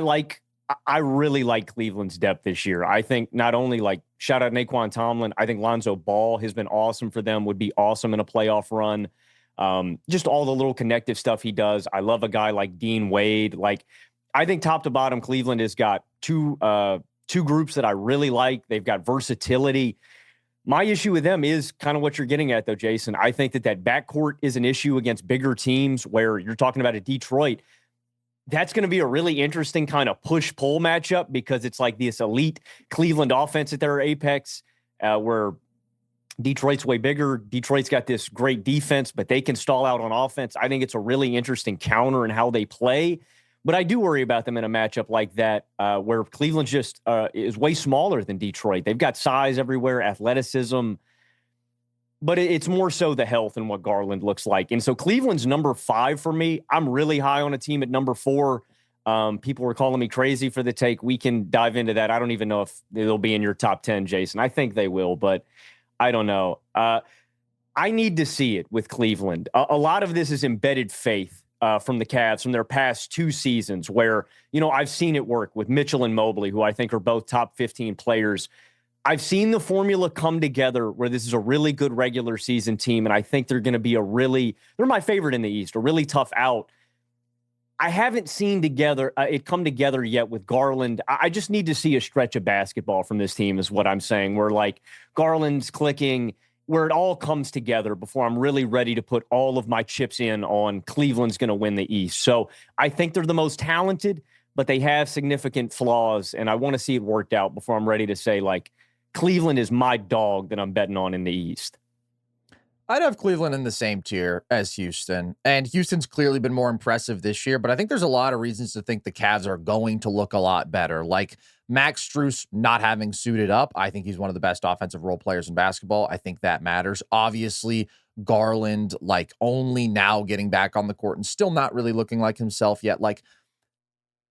really like Cleveland's depth this year. I think not only shout out Naquan Tomlin, I think Lonzo Ball has been awesome for them, would be awesome in a playoff run. Just all the little connective stuff he does. I love a guy like Dean Wade. I think top to bottom, Cleveland has got two groups that I really like. They've got versatility. My issue with them is kind of what you're getting at, though, Jason. I think that backcourt is an issue against bigger teams where you're talking about a Detroit. That's going to be a really interesting kind of push-pull matchup because it's this elite Cleveland offense at their apex where Detroit's way bigger. Detroit's got this great defense, but they can stall out on offense. I think it's a really interesting counter in how they play. But I do worry about them in a matchup like that where Cleveland just is way smaller than Detroit. They've got size everywhere, athleticism, but it's more so the health and what Garland looks like. And so Cleveland's number 5 for me. I'm really high on a team at number 4. People were calling me crazy for the take. We can dive into that. I don't even know if they'll be in your top 10, Jason. I think they will, but I don't know. I need to see it with Cleveland. A lot of this is embedded faith. From the Cavs from their past 2 seasons where, I've seen it work with Mitchell and Mobley, who I think are both top 15 players. I've seen the formula come together where this is a really good regular season team, and I think they're going to be they're my favorite in the East, a really tough out. I haven't seen it come together yet with Garland. I just need to see a stretch of basketball from this team is what I'm saying, where Garland's clicking, where it all comes together before I'm really ready to put all of my chips in on Cleveland's going to win the East. So I think they're the most talented, but they have significant flaws, and I want to see it worked out before I'm ready to say, Cleveland is my dog that I'm betting on in the East.
I'd have Cleveland in the same tier as Houston. And Houston's clearly been more impressive this year, but I think there's a lot of reasons to think the Cavs are going to look a lot better. Like Max Strus not having suited up. I think he's one of the best offensive role players in basketball. I think that matters. Obviously, Garland, like only now getting back on the court and still not really looking like himself yet. Like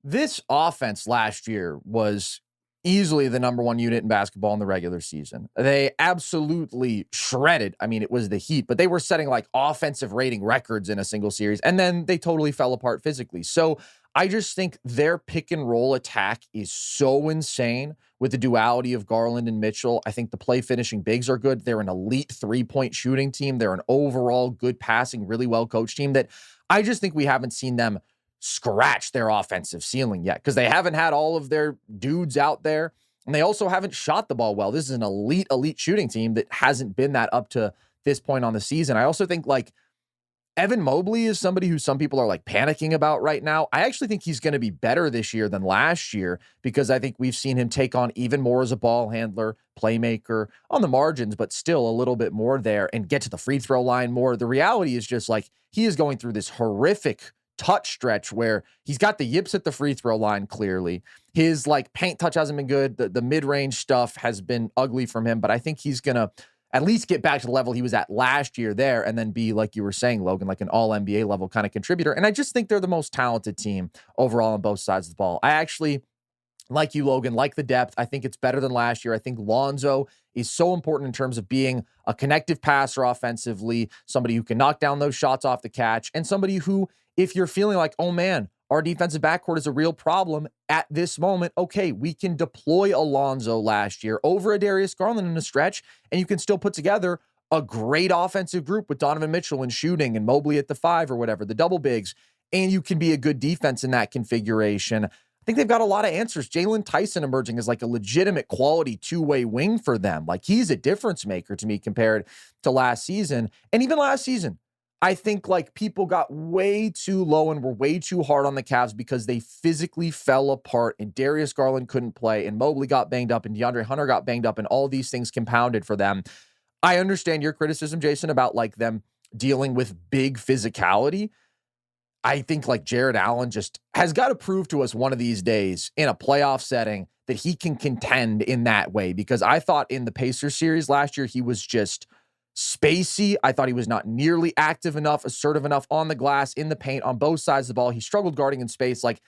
this offense last year was easily the number one unit in basketball in the regular season. They absolutely shredded. I mean, it was the Heat, but they were setting like offensive rating records in a single series, and then they totally fell apart physically. So I just think their pick and roll attack is so insane with the duality of Garland and Mitchell. I think the play finishing bigs are good. They're an elite 3-point shooting team. They're an overall good passing, really well coached team that I just think we haven't seen them scratch their offensive ceiling yet because they haven't had all of their dudes out there, and they also haven't shot the ball well. This is an elite shooting team that hasn't been that up to this point on the season. I also think like Evan Mobley is somebody who some people are like panicking about right now. I actually think he's going to be better this year than last year because I think we've seen him take on even more as a ball handler, playmaker on the margins, but still a little bit more there and get to the free throw line more. The reality is just like he is going through this horrific touch stretch where he's got the yips at the free throw line. Clearly his like paint touch hasn't been good. The mid-range stuff has been ugly from him, but I think he's going to at least get back to the level he was at last year there and then be, like you were saying, Logan, like an all NBA level kind of contributor. And I just think they're the most talented team overall on both sides of the ball. I actually, like you, Logan, like the depth. I think it's better than last year. I think Lonzo is so important in terms of being a connective passer offensively, somebody who can knock down those shots off the catch, and somebody who, if you're feeling like, oh man, our defensive backcourt is a real problem at this moment, okay, we can deploy Alonzo last year over a Darius Garland in a stretch, and you can still put together a great offensive group with Donovan Mitchell and shooting and Mobley at the 5 or whatever, the double bigs, and you can be a good defense in that configuration. I think they've got a lot of answers. Jalen Tyson emerging as like a legitimate quality two-way wing for them. Like he's a difference maker to me compared to last season. And even last season, I think like people got way too low and were way too hard on the Cavs because they physically fell apart and Darius Garland couldn't play and Mobley got banged up and DeAndre Hunter got banged up and all these things compounded for them. I understand your criticism, Jason, about like them dealing with big physicality. I think like Jared Allen just has got to prove to us one of these days in a playoff setting that he can contend in that way, because I thought in the Pacers series last year, he was just spacey. I thought he was not nearly active enough, assertive enough on the glass, in the paint, on both sides of the ball. He struggled guarding in space. Like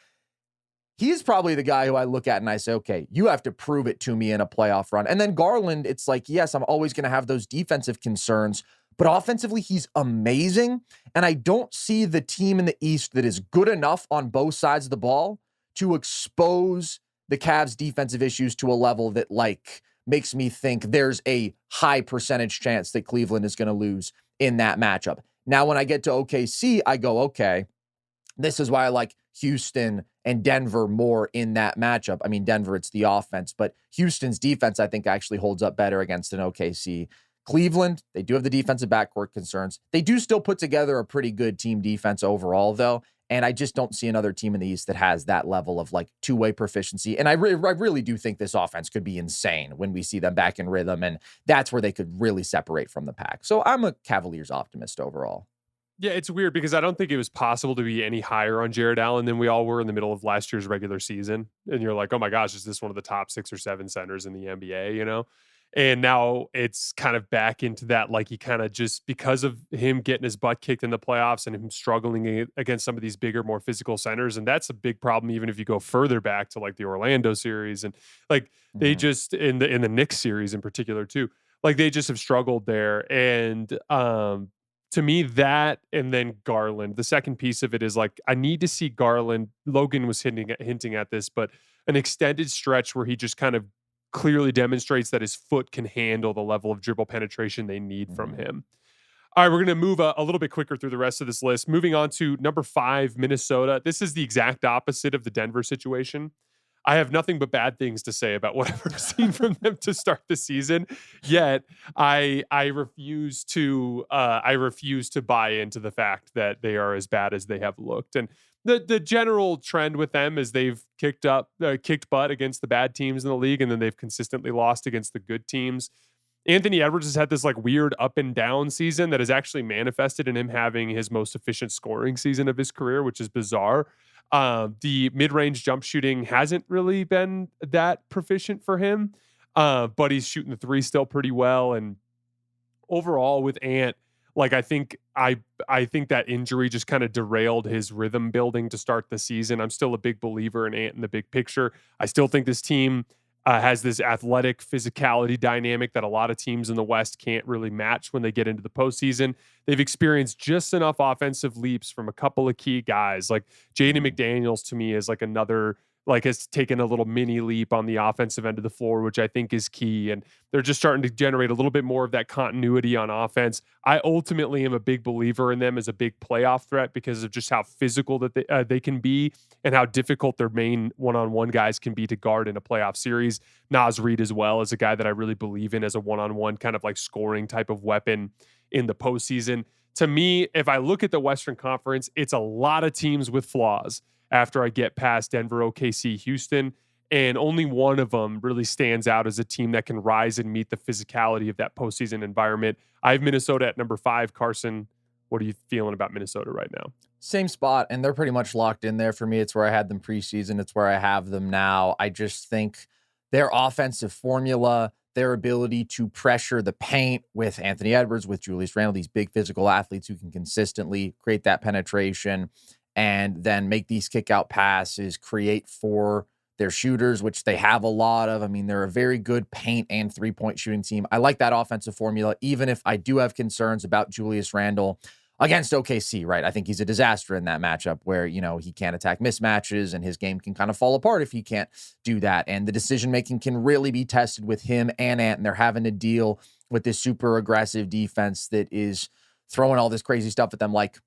he's probably the guy who I look at and I say, okay, you have to prove it to me in a playoff run. And then Garland, it's like, yes, I'm always going to have those defensive concerns, but offensively, he's amazing. And I don't see the team in the East that is good enough on both sides of the ball to expose the Cavs' defensive issues to a level that like makes me think there's a high percentage chance that Cleveland is going to lose in that matchup. Now, when I get to OKC, I go, okay, this is why I like Houston and Denver more in that matchup. I mean, Denver, it's the offense, but Houston's defense, I think, actually holds up better against an OKC. Cleveland, they do have the defensive backcourt concerns. They do still put together a pretty good team defense overall, though. And I just don't see another team in the East that has that level of like two-way proficiency. And I really do think this offense could be insane when we see them back in rhythm. And that's where they could really separate from the pack. So I'm a Cavaliers optimist overall.
Yeah, it's weird because I don't think it was possible to be any higher on Jared Allen than we all were in the middle of last year's regular season. And you're like, oh my gosh, is this one of the top 6 or 7 centers in the NBA, you know? And now it's kind of back into that, like he kind of just, because of him getting his butt kicked in the playoffs and him struggling against some of these bigger, more physical centers. And that's a big problem, even if you go further back to like the Orlando series and like they just in the Knicks series in particular too, like they just have struggled there. And to me, that, and then Garland, the second piece of it is like, I need to see Garland. Logan was hinting at this, but an extended stretch where he just kind of clearly demonstrates that his foot can handle the level of dribble penetration they need from him. All right, we're going to move a little bit quicker through the rest of this list. Moving on to number 5, Minnesota. This is the exact opposite of the Denver situation. I have nothing but bad things to say about what I've seen from them to start the season. Yet I refuse to buy into the fact that they are as bad as they have looked. And the general trend with them is they've kicked butt against the bad teams in the league, and then they've consistently lost against the good teams. Anthony Edwards has had this like weird up and down season that has actually manifested in him having his most efficient scoring season of his career, which is bizarre. The mid-range jump shooting hasn't really been that proficient for him, but he's shooting the three still pretty well. And overall with Ant, like I think that injury just kind of derailed his rhythm building to start the season. I'm still a big believer in Ant in the big picture. I still think this team has this athletic physicality dynamic that a lot of teams in the West can't really match when they get into the postseason. They've experienced just enough offensive leaps from a couple of key guys. Like Jaden McDaniels to me is like another, like has taken a little mini leap on the offensive end of the floor, which I think is key. And they're just starting to generate a little bit more of that continuity on offense. I ultimately am a big believer in them as a big playoff threat because of just how physical that they can be and how difficult their main one-on-one guys can be to guard in a playoff series. Naz Reid as well is a guy that I really believe in as a one-on-one kind of like scoring type of weapon in the postseason. To me, if I look at the Western Conference, it's a lot of teams with flaws after I get past Denver, OKC, Houston, and only one of them really stands out as a team that can rise and meet the physicality of that postseason environment. I have Minnesota at number 5. Carson, what are you feeling about Minnesota right now?
Same spot, and they're pretty much locked in there for me. It's where I had them preseason. It's where I have them now. I just think their offensive formula, their ability to pressure the paint with Anthony Edwards, with Julius Randle, these big physical athletes who can consistently create that penetration and then make these kick-out passes, create for their shooters, which they have a lot of. I mean, they're a very good paint and three-point shooting team. I like that offensive formula, even if I do have concerns about Julius Randle against OKC, right? I think he's a disaster in that matchup where, you know, he can't attack mismatches and his game can kind of fall apart if he can't do that. And the decision-making can really be tested with him and Ant, and they're having to deal with this super aggressive defense that is throwing all this crazy stuff at them. Like,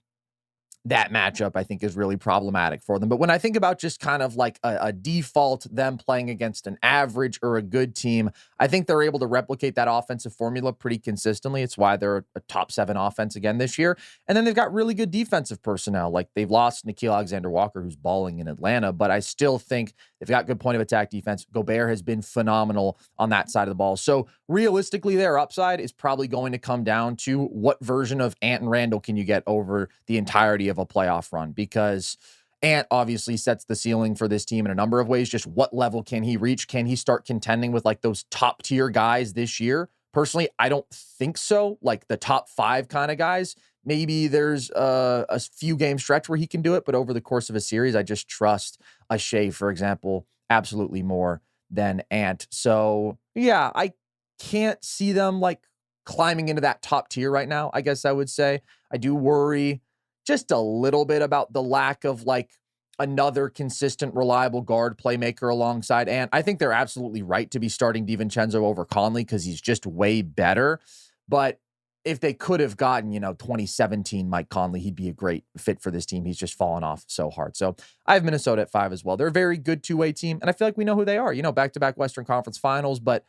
that matchup, I think, is really problematic for them. But when I think about just kind of like a default, them playing against an average or a good team, I think they're able to replicate that offensive formula pretty consistently. It's why they're a top 7 offense again this year. And then they've got really good defensive personnel. Like, they've lost Nickeil Alexander-Walker, who's balling in Atlanta, but I still think they've got good point of attack defense. Gobert has been phenomenal on that side of the ball. So realistically, their upside is probably going to come down to what version of Ant and Randle can you get over the entirety of a playoff run, because Ant obviously sets the ceiling for this team in a number of ways. Just what level can he reach? Can he start contending with like those top tier guys this year? Personally, I don't think so. Like the top 5 kind of guys. Maybe there's a few game stretch where he can do it, but over the course of a series, I just trust a Shea, for example, absolutely more than Ant. So yeah, I can't see them like climbing into that top tier right now, I guess I would say. I do worry just a little bit about the lack of like another consistent, reliable guard playmaker alongside Ant. I think they're absolutely right to be starting DiVincenzo over Conley because he's just way better. But if they could have gotten, 2017 Mike Conley, he'd be a great fit for this team. He's just fallen off so hard. So I have Minnesota at 5 as well. They're a very good two-way team, and I feel like we know who they are. Back-to-back Western Conference Finals, but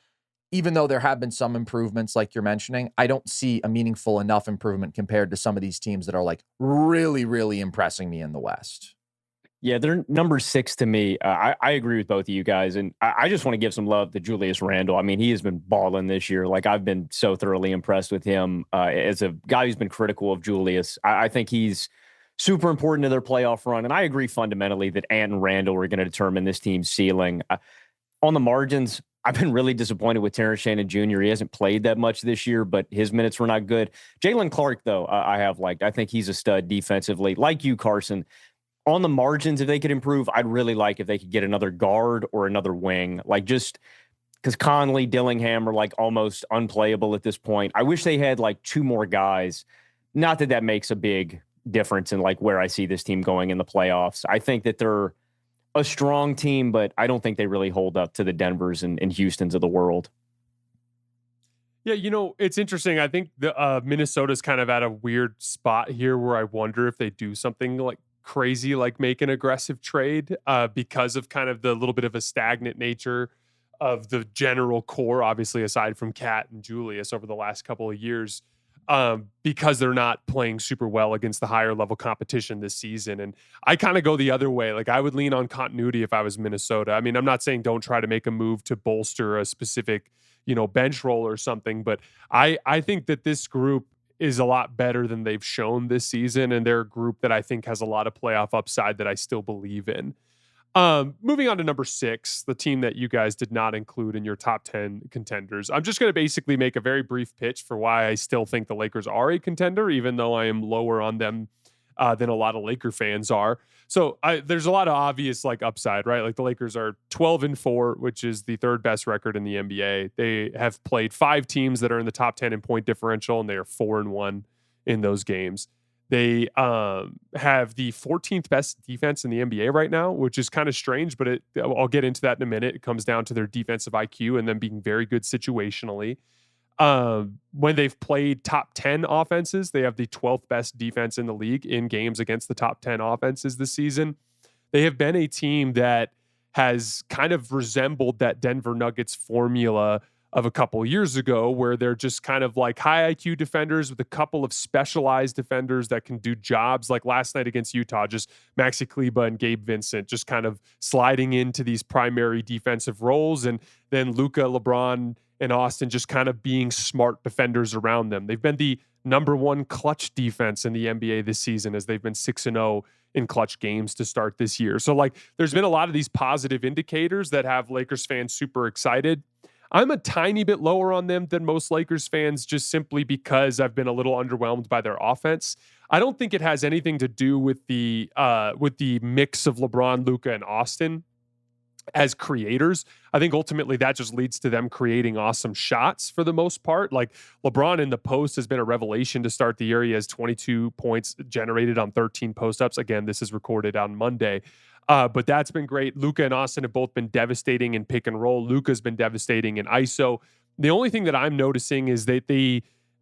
even though there have been some improvements like you're mentioning, I don't see a meaningful enough improvement compared to some of these teams that are like really, really impressing me in the West.
Yeah, they're number 6 to me. I agree with both of you guys. And I just want to give some love to Julius Randle. I mean, he has been balling this year. Like, I've been so thoroughly impressed with him as a guy who's been critical of Julius. I think he's super important to their playoff run. And I agree fundamentally that Ant and Randle are going to determine this team's ceiling. On the margins, I've been really disappointed with Terrence Shannon Jr. He hasn't played that much this year, but his minutes were not good. Jalen Clark, though, I have liked. I think he's a stud defensively. Like you, Carson, on the margins, if they could improve, I'd really like if they could get another guard or another wing. Like, just because Conley, Dillingham are like almost unplayable at this point. I wish they had like 2 more guys. Not that that makes a big difference in like where I see this team going in the playoffs. I think that they're a strong team, but I don't think they really hold up to the Denvers and Houstons of the world.
Yeah, it's interesting. I think the Minnesota's kind of at a weird spot here where I wonder if they do something like crazy, like make an aggressive trade because of kind of the little bit of a stagnant nature of the general core, obviously, aside from Kat and Julius over the last couple of years. because they're not playing super well against the higher level competition this season. And I kind of go the other way. Like I would lean on continuity if I was Minnesota. I mean, I'm not saying don't try to make a move to bolster a specific, bench role or something, but I think that this group is a lot better than they've shown this season. And they're a group that I think has a lot of playoff upside that I still believe in. Moving on to number 6, the team that you guys did not include in your top 10 contenders. I'm just going to basically make a very brief pitch for why I still think the Lakers are a contender, even though I am lower on them than a lot of Laker fans are. So there's a lot of obvious upside, right? Like the Lakers are 12-4, which is the 3rd best record in the NBA. They have played 5 teams that are in the top 10 in point differential, and they are 4-1 in those games. They have the 14th best defense in the NBA right now, which is kind of strange, but I'll get into that in a minute. It comes down to their defensive IQ and them being very good situationally. When they've played top 10 offenses, they have the 12th best defense in the league in games against the top 10 offenses this season. They have been a team that has kind of resembled that Denver Nuggets formula of a couple years ago, where they're just kind of like high IQ defenders with a couple of specialized defenders that can do jobs, like last night against Utah, just Maxi Kleba and Gabe Vincent just kind of sliding into these primary defensive roles, and then Luka, LeBron, and Austin just kind of being smart defenders around them. They've been the number 1 clutch defense in the NBA this season, as they've been 6-0 in clutch games to start this year. So there's been a lot of these positive indicators that have Lakers fans super excited. I'm a tiny bit lower on them than most Lakers fans, just simply because I've been a little underwhelmed by their offense. I don't think it has anything to do with the mix of LeBron, Luka, and Austin as creators. I think ultimately that just leads to them creating awesome shots for the most part. Like LeBron in the post has been a revelation to start the year. He has 22 points generated on 13 post-ups. Again, this is recorded on Monday. But that's been great. Luka and Austin have both been devastating in pick and roll. Luka's been devastating in ISO. The only thing that I'm noticing is that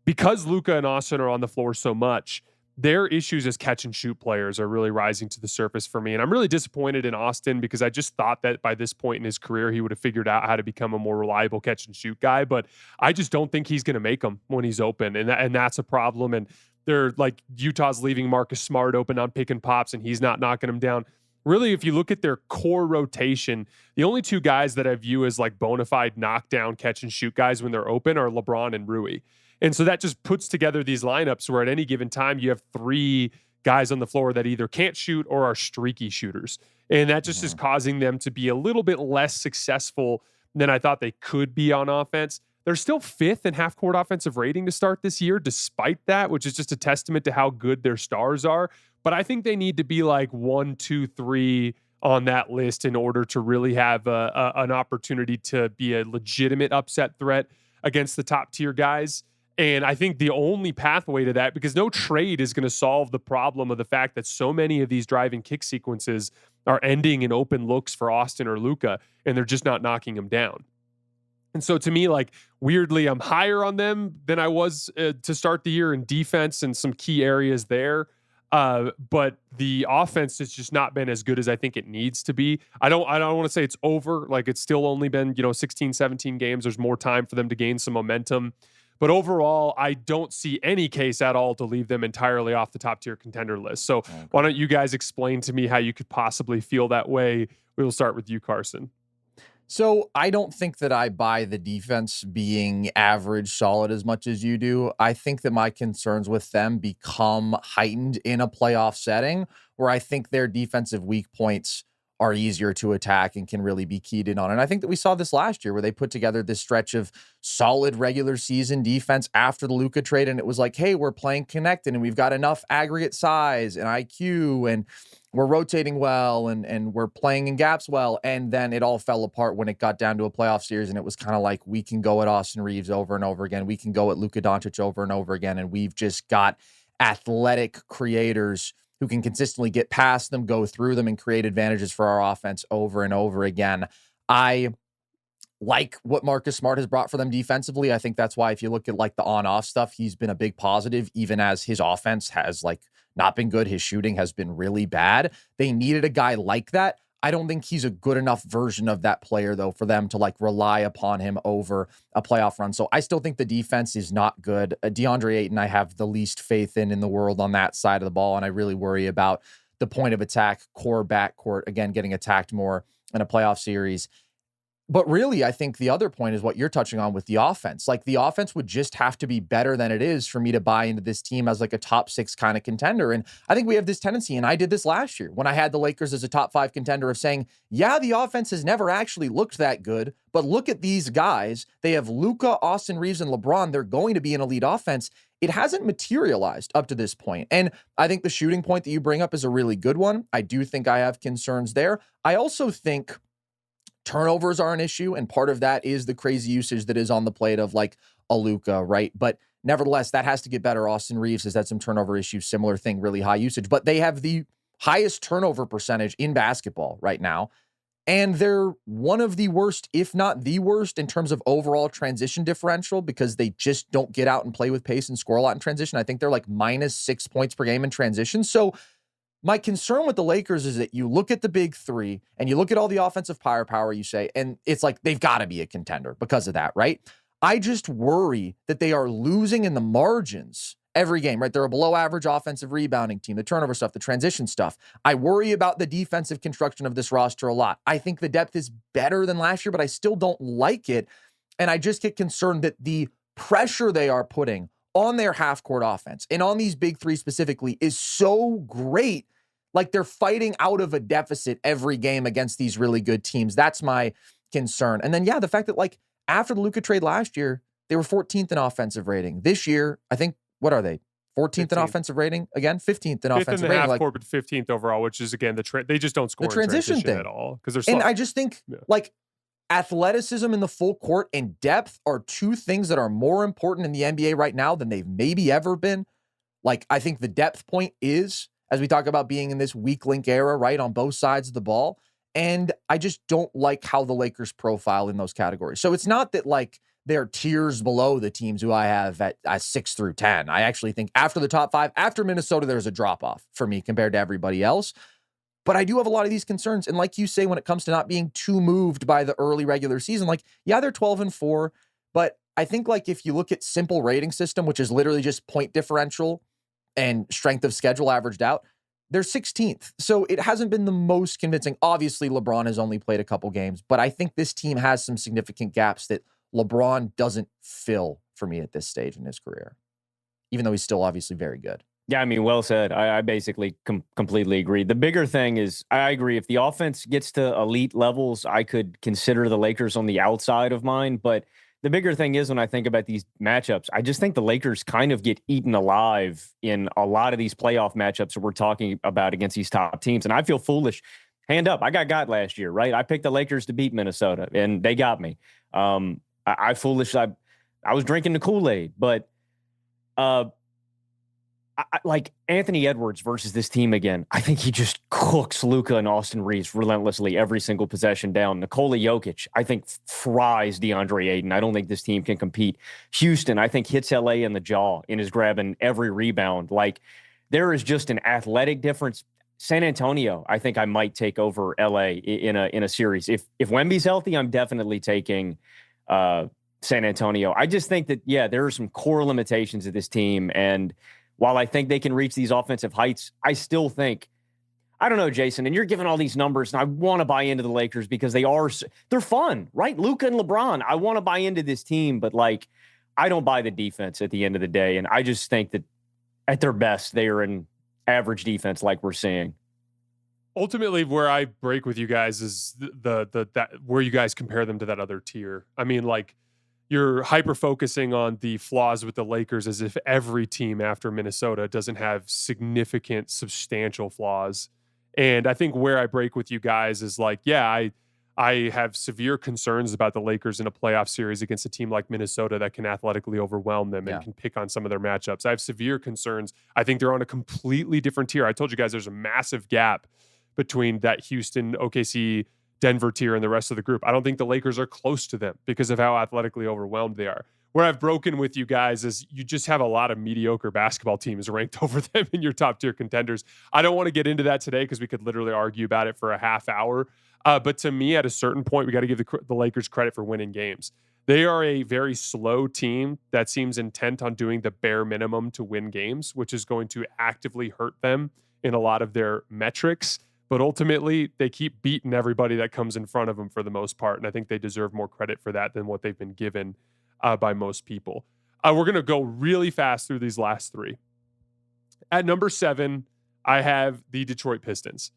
because Luka and Austin are on the floor so much, their issues as catch and shoot players are really rising to the surface for me. And I'm really disappointed in Austin, because I just thought that by this point in his career, he would have figured out how to become a more reliable catch and shoot guy. But I just don't think he's going to make them when he's open. And that's a problem. And they're like, Utah's leaving Marcus Smart open on pick and pops, and he's not knocking him down. Really, if you look at their core rotation, the only 2 guys that I view as bona fide knockdown catch and shoot guys when they're open are LeBron and Rui. And so that just puts together these lineups where at any given time you have 3 guys on the floor that either can't shoot or are streaky shooters. And that just is causing them to be a little bit less successful than I thought they could be on offense. They're still 5th in half-court offensive rating to start this year, despite that, which is just a testament to how good their stars are. But I think they need to be 1, 2, 3 on that list in order to really have an opportunity to be a legitimate upset threat against the top-tier guys. And I think the only pathway to that, because no trade is going to solve the problem of the fact that so many of these driving kick sequences are ending in open looks for Austin or Luka, and they're just not knocking them down. And so to me, weirdly, I'm higher on them than I was to start the year in defense and some key areas there. But the offense has just not been as good as I think it needs to be. I don't want to say it's over. It's still only been, 16, 17 games. There's more time for them to gain some momentum. But overall, I don't see any case at all to leave them entirely off the top tier contender list. So why don't you guys explain to me how you could possibly feel that way? We'll start with you, Carson.
So I don't think that I buy the defense being average solid as much as you do. I think that my concerns with them become heightened in a playoff setting where I think their defensive weak points are easier to attack and can really be keyed in on. And I think that we saw this last year where they put together this stretch of solid regular season defense after the Luka trade. And it was like, hey, we're playing connected and we've got enough aggregate size and IQ and we're rotating well and we're playing in gaps well. And then it all fell apart when it got down to a playoff series. And it was kind of like, we can go at Austin Reeves over and over again. We can go at Luka Doncic over and over again. And we've just got athletic creators who can consistently get past them, go through them, and create advantages for our offense over and over again. I like what Marcus Smart has brought for them defensively. I think that's why if you look at the on-off stuff, he's been a big positive, even as his offense has not been good. His shooting has been really bad. They needed a guy like that. I don't think he's a good enough version of that player, though, for them to like rely upon him over a playoff run. So I still think the defense is not good. DeAndre Ayton, I have the least faith in the world on that side of the ball, and I really worry about the point of attack, core backcourt, again, getting attacked more in a playoff series. But really, I think the other point is what you're touching on with the offense. Like, the offense would just have to be better than it is for me to buy into this team as like a top 6 kind of contender. And I think we have this tendency, and I did this last year when I had the Lakers as a top 5 contender, of saying, yeah, the offense has never actually looked that good, but look at these guys. They have Luka, Austin Reeves, and LeBron. They're going to be an elite offense. It hasn't materialized up to this point. And I think the shooting point that you bring up is a really good one. I do think I have concerns there. I also think turnovers are an issue, and part of that is the crazy usage that is on the plate of like a Luka, right? But nevertheless, that has to get better. Austin Reeves has had some turnover issues, similar thing, really high usage, but they have the highest turnover percentage in basketball right now. And they're one of the worst, if not the worst, in terms of overall transition differential, because they just don't get out and play with pace and score a lot in transition. I think they're like -6 points per game in transition. So my concern with the Lakers is that you look at the big three and you look at all the offensive firepower, you say, and it's like they've got to be a contender because of that, right? I just worry that they are losing in the margins every game, right? They're a below average offensive rebounding team, the turnover stuff, the transition stuff. I worry about the defensive construction of this roster a lot. I think the depth is better than last year, but I still don't like it. And I just get concerned that the pressure they are putting on their half-court offense and on these big three specifically is so great. Like, they're fighting out of a deficit every game against these really good teams. That's my concern. And then, yeah, the fact that like after the Luka trade last year, they were 14th in offensive rating. This year, I think, what are they? 14th in offensive rating? Again, 15th in offensive rating.
Half court, but 15th overall, which is, again, they just don't score
the transition thing
at all because they're slow.
And I just think like athleticism in the full court and depth are two things that are more important in the NBA right now than they've maybe ever been. Like, I think the depth point is, as we talk about being in this weak link era, right, on both sides of the ball. And I just don't like how the Lakers profile in those categories. So it's not that like they're tiers below the teams who I have at 6 through 10. I actually think after the top 5, after Minnesota, there's a drop off for me compared to everybody else. But I do have a lot of these concerns. And like you say, when it comes to not being too moved by the early regular season, like, yeah, they're 12-4, but I think like if you look at simple rating system, which is literally just point differential and strength of schedule averaged out, they're 16th. So it hasn't been the most convincing. Obviously, LeBron has only played a couple games, but I think this team has some significant gaps that LeBron doesn't fill for me at this stage in his career, even though he's still obviously very good.
Yeah, I mean, well said. I basically completely agree. The bigger thing is, I agree, if the offense gets to elite levels, I could consider the Lakers on the outside of mine. But the bigger thing is, when I think about these matchups, I just think the Lakers kind of get eaten alive in a lot of these playoff matchups that we're talking about against these top teams. And I feel foolish. Hand up. I got last year, right? I picked the Lakers to beat Minnesota, and they got me. I was drinking the Kool-Aid, but like Anthony Edwards versus this team again, I think he just cooks Luka and Austin Reeves relentlessly every single possession down. Nikola Jokic, I think, fries DeAndre Ayton. I don't think this team can compete. Houston, I think, hits LA in the jaw and is grabbing every rebound. Like, there is just an athletic difference. San Antonio, I think I might take over LA in a series. If Wemby's healthy, I'm definitely taking San Antonio. I just think that, yeah, there are some core limitations of this team, and while I think they can reach these offensive heights, I still think, I don't know, Jason, and you're giving all these numbers, and I want to buy into the Lakers because they're fun, right? Luka and LeBron, I want to buy into this team, but like, I don't buy the defense at the end of the day. And I just think that at their best, they are an average defense like we're seeing.
Ultimately, where I break with you guys is that where you guys compare them to that other tier. I mean, like, you're hyper-focusing on the flaws with the Lakers as if every team after Minnesota doesn't have significant, substantial flaws. And I think where I break with you guys is like, yeah, I have severe concerns about the Lakers in a playoff series against a team like Minnesota that can athletically overwhelm them and can pick on some of their matchups. I have severe concerns. I think they're on a completely different tier. I told you guys there's a massive gap between that Houston, OKC, Denver tier and the rest of the group. I don't think the Lakers are close to them because of how athletically overwhelmed they are. where I've broken with you guys is you just have a lot of mediocre basketball teams ranked over them in your top tier contenders. I don't want to get into that today because we could literally argue about it for a half hour. But to me, at a certain point, we got to give the Lakers credit for winning games. They are a very slow team that seems intent on doing the bare minimum to win games, which is going to actively hurt them in a lot of their metrics. But ultimately, they keep beating everybody that comes in front of them for the most part. And I think they deserve more credit for that than what they've been given by most people. We're going to go really fast through these last three. At number 7, I have the Detroit Pistons.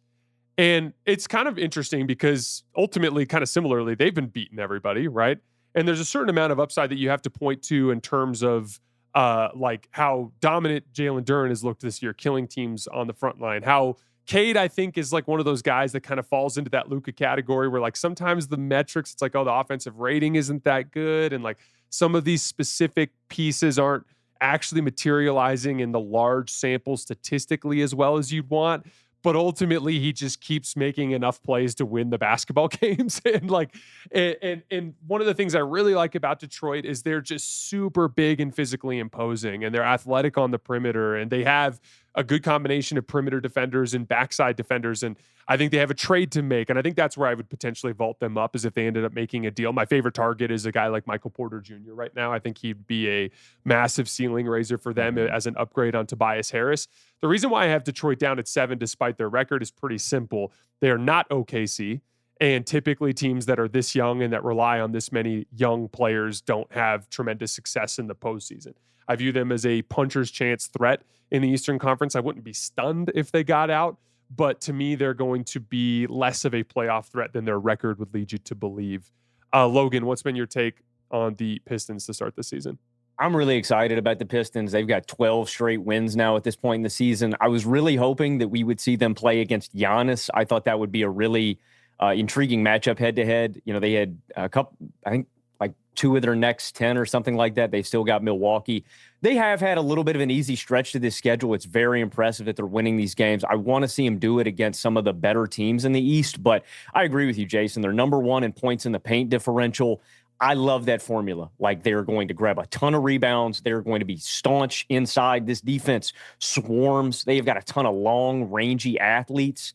And it's kind of interesting because ultimately, kind of similarly, they've been beating everybody, right? And there's a certain amount of upside that you have to point to in terms of like how dominant Jalen Duren has looked this year, killing teams on the front line. How Cade, I think, is like one of those guys that kind of falls into that Luka category where like sometimes the metrics, it's like, oh, the offensive rating isn't that good. And like some of these specific pieces aren't actually materializing in the large sample statistically as well as you'd want. But ultimately, he just keeps making enough plays to win the basketball games. And like, and one of the things I really like about Detroit is they're just super big and physically imposing, and they're athletic on the perimeter, and they have a good combination of perimeter defenders and backside defenders. And I think they have a trade to make. And I think that's where I would potentially vault them up, is if they ended up making a deal. My favorite target is a guy like Michael Porter Jr. right now. I think he'd be a massive ceiling raiser for them as an upgrade on Tobias Harris. The reason why I have Detroit down at 7, despite their record, is pretty simple. They are not OKC. And typically teams that are this young and that rely on this many young players don't have tremendous success in the postseason. I view them as a puncher's chance threat in the Eastern Conference. I wouldn't be stunned if they got out, but to me, they're going to be less of a playoff threat than their record would lead you to believe. Logan, what's been your take on the Pistons to start the season?
I'm really excited about the Pistons. They've got 12 straight wins now at this point in the season. I was really hoping that we would see them play against Giannis. I thought that would be a really intriguing matchup head-to-head. You know, they had a couple, I think, like 2 of their next 10 or something like that. They've still got Milwaukee. They have had a little bit of an easy stretch to this schedule. It's very impressive that they're winning these games. I want to see them do it against some of the better teams in the East, but I agree with you, Jason. They're number 1 in points in the paint differential. I love that formula. Like, they're going to grab a ton of rebounds. They're going to be staunch inside. This defense swarms. They've got a ton of long, rangy athletes.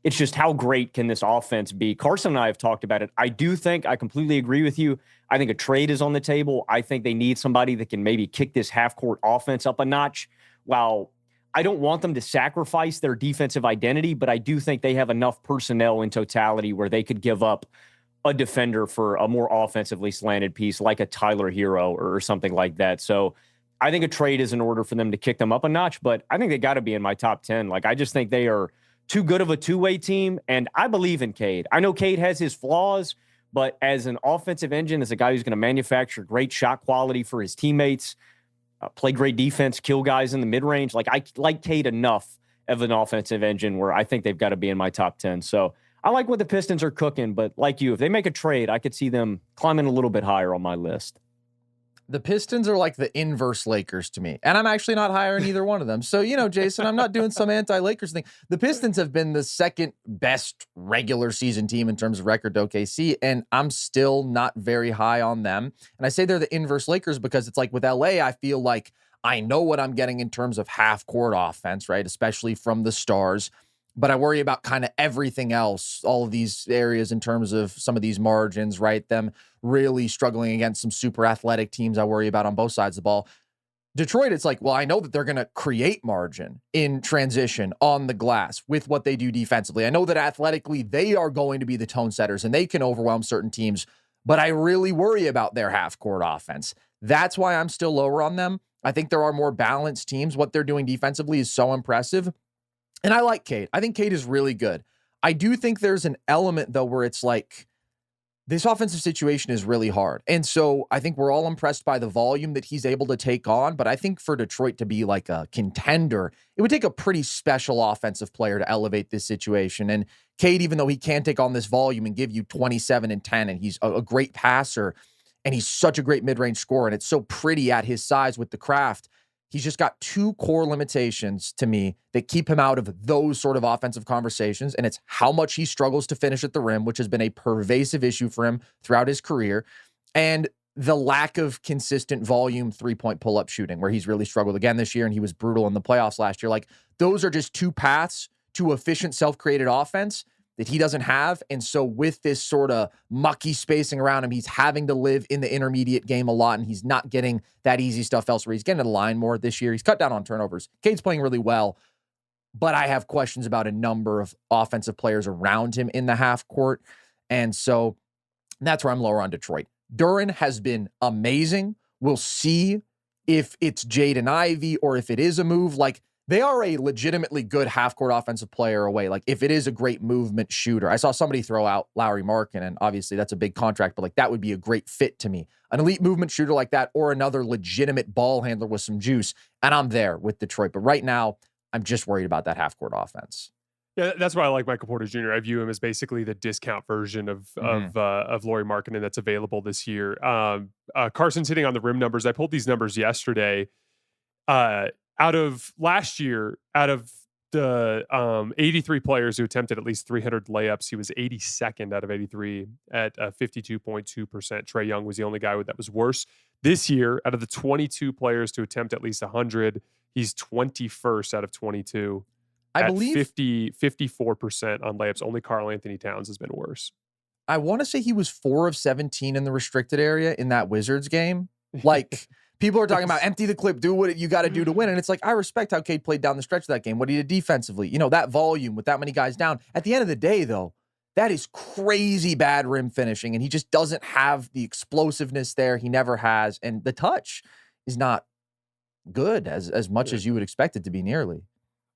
It's just, how great can this offense be? Carson and I have talked about it. I completely agree with you. I think a trade is on the table. I think they need somebody that can maybe kick this half-court offense up a notch. While I don't want them to sacrifice their defensive identity, but I do think they have enough personnel in totality where they could give up a defender for a more offensively slanted piece like a Tyler Hero or something like that. So I think a trade is in order for them to kick them up a notch, but I think they got to be in my top 10. Like, I just think they are too good of a two-way team, and I believe in Cade. I know Cade has his flaws, but as an offensive engine, as a guy who's going to manufacture great shot quality for his teammates, play great defense, kill guys in the mid-range, like, I like Cade enough of an offensive engine where I think they've got to be in my top 10. So I like what the Pistons are cooking, but like you, if they make a trade, I could see them climbing a little bit higher on my list.
The Pistons are like the inverse Lakers to me. And I'm actually not higher in either one of them. So, you know, Jason, I'm not doing some anti-Lakers thing. The Pistons have been the second best regular season team in terms of record to OKC, and I'm still not very high on them. And I say they're the inverse Lakers because it's like with LA, I feel like I know what I'm getting in terms of half-court offense, right? Especially from the stars. But I worry about kind of everything else, all of these areas in terms of some of these margins, right? Them really struggling against some super athletic teams I worry about on both sides of the ball. Detroit, it's like, well, I know that they're going to create margin in transition on the glass with what they do defensively. I know that athletically they are going to be the tone setters and they can overwhelm certain teams, but I really worry about their half-court offense. That's why I'm still lower on them. I think there are more balanced teams. What they're doing defensively is so impressive. And I like Cade. I think Cade is really good. I do think there's an element, though, where it's like this offensive situation is really hard. And so I think we're all impressed by the volume that he's able to take on. But I think for Detroit to be like a contender, it would take a pretty special offensive player to elevate this situation. And Cade, even though he can take on this volume and give you 27 and 10, and he's a great passer, and he's such a great mid-range scorer, and it's so pretty at his size with the craft, he's just got 2 core limitations to me that keep him out of those sort of offensive conversations. And it's how much he struggles to finish at the rim, which has been a pervasive issue for him throughout his career. And the lack of consistent volume 3-point pull-up shooting, where he's really struggled again this year, and he was brutal in the playoffs last year. Like, those are just two paths to efficient self-created offense that he doesn't have. And so with this sort of mucky spacing around him, he's having to live in the intermediate game a lot, and he's not getting that easy stuff elsewhere. He's getting to the line more this year. He's cut down on turnovers. Cade's playing really well, but I have questions about a number of offensive players around him in the half court. And so that's where I'm lower on Detroit. Duren has been amazing. We'll see if it's Jaden Ivey or if it is a move. Like, they are a legitimately good half-court offensive player away. Like, if it is a great movement shooter. I saw somebody throw out Lauri Markkanen, and obviously that's a big contract, but like, that would be a great fit to me. An elite movement shooter like that, or another legitimate ball handler with some juice, and I'm there with Detroit. But right now, I'm just worried about that half-court offense.
Yeah, that's why I like Michael Porter Jr. I view him as basically the discount version of Lauri Markkanen that's available this year. Carson's hitting on the rim numbers. I pulled these numbers yesterday. Out of last year, out of the 83 players who attempted at least 300 layups, he was 82nd out of 83 at 52.2%. Trae Young was the only guy that was worse. This year, out of the 22 players to attempt at least 100, he's 21st out of 22.
I believe
54% on layups. Only Karl Anthony Towns has been worse.
I want to say he was 4 of 17 in the restricted area in that Wizards game. Like, people are talking about empty the clip, do what you got to do to win. And it's like, I respect how Cade played down the stretch of that game, what he did defensively. You know, that volume with that many guys down. At the end of the day, though, that is crazy bad rim finishing. And he just doesn't have the explosiveness there. He never has. And the touch is not good as much as you would expect it to be nearly.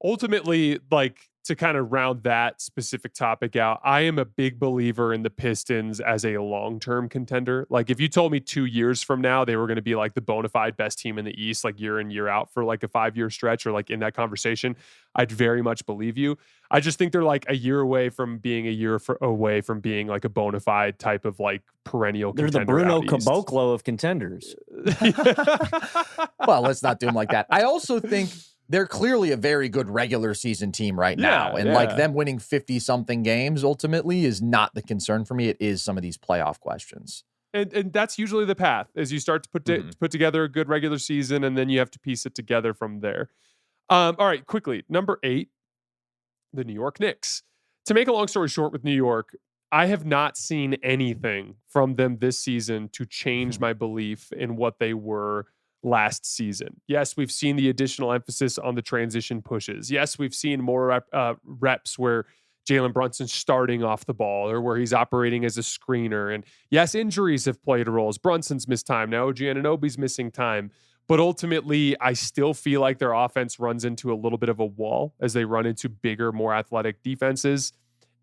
Ultimately, like, to kind of round that specific topic out, I am a big believer in the Pistons as a long-term contender. Like, if you told me 2 years from now they were going to be like the bona fide best team in the East, like year in, year out for like a 5-year stretch, or like in that conversation, I'd very much believe you. I just think they're like a year away from being away from being like a bona fide type of like perennial
contender. They're the Bruno Caboclo of contenders.
Well, let's not do them like that. I also think they're clearly a very good regular season team right now. And like, them winning 50-something games ultimately is not the concern for me. It is some of these playoff questions.
And that's usually the path, as you start to put together a good regular season, and then you have to piece it together from there. All right, quickly. Number 8, the New York Knicks. To make a long story short with New York, I have not seen anything from them this season to change my belief in what they were last season. Yes, we've seen the additional emphasis on the transition pushes. Yes, we've seen more reps where Jalen Brunson's starting off the ball, or where he's operating as a screener. And yes, injuries have played a role, as Brunson's missed time. Now OG Anunoby's missing time. But ultimately, I still feel like their offense runs into a little bit of a wall as they run into bigger, more athletic defenses.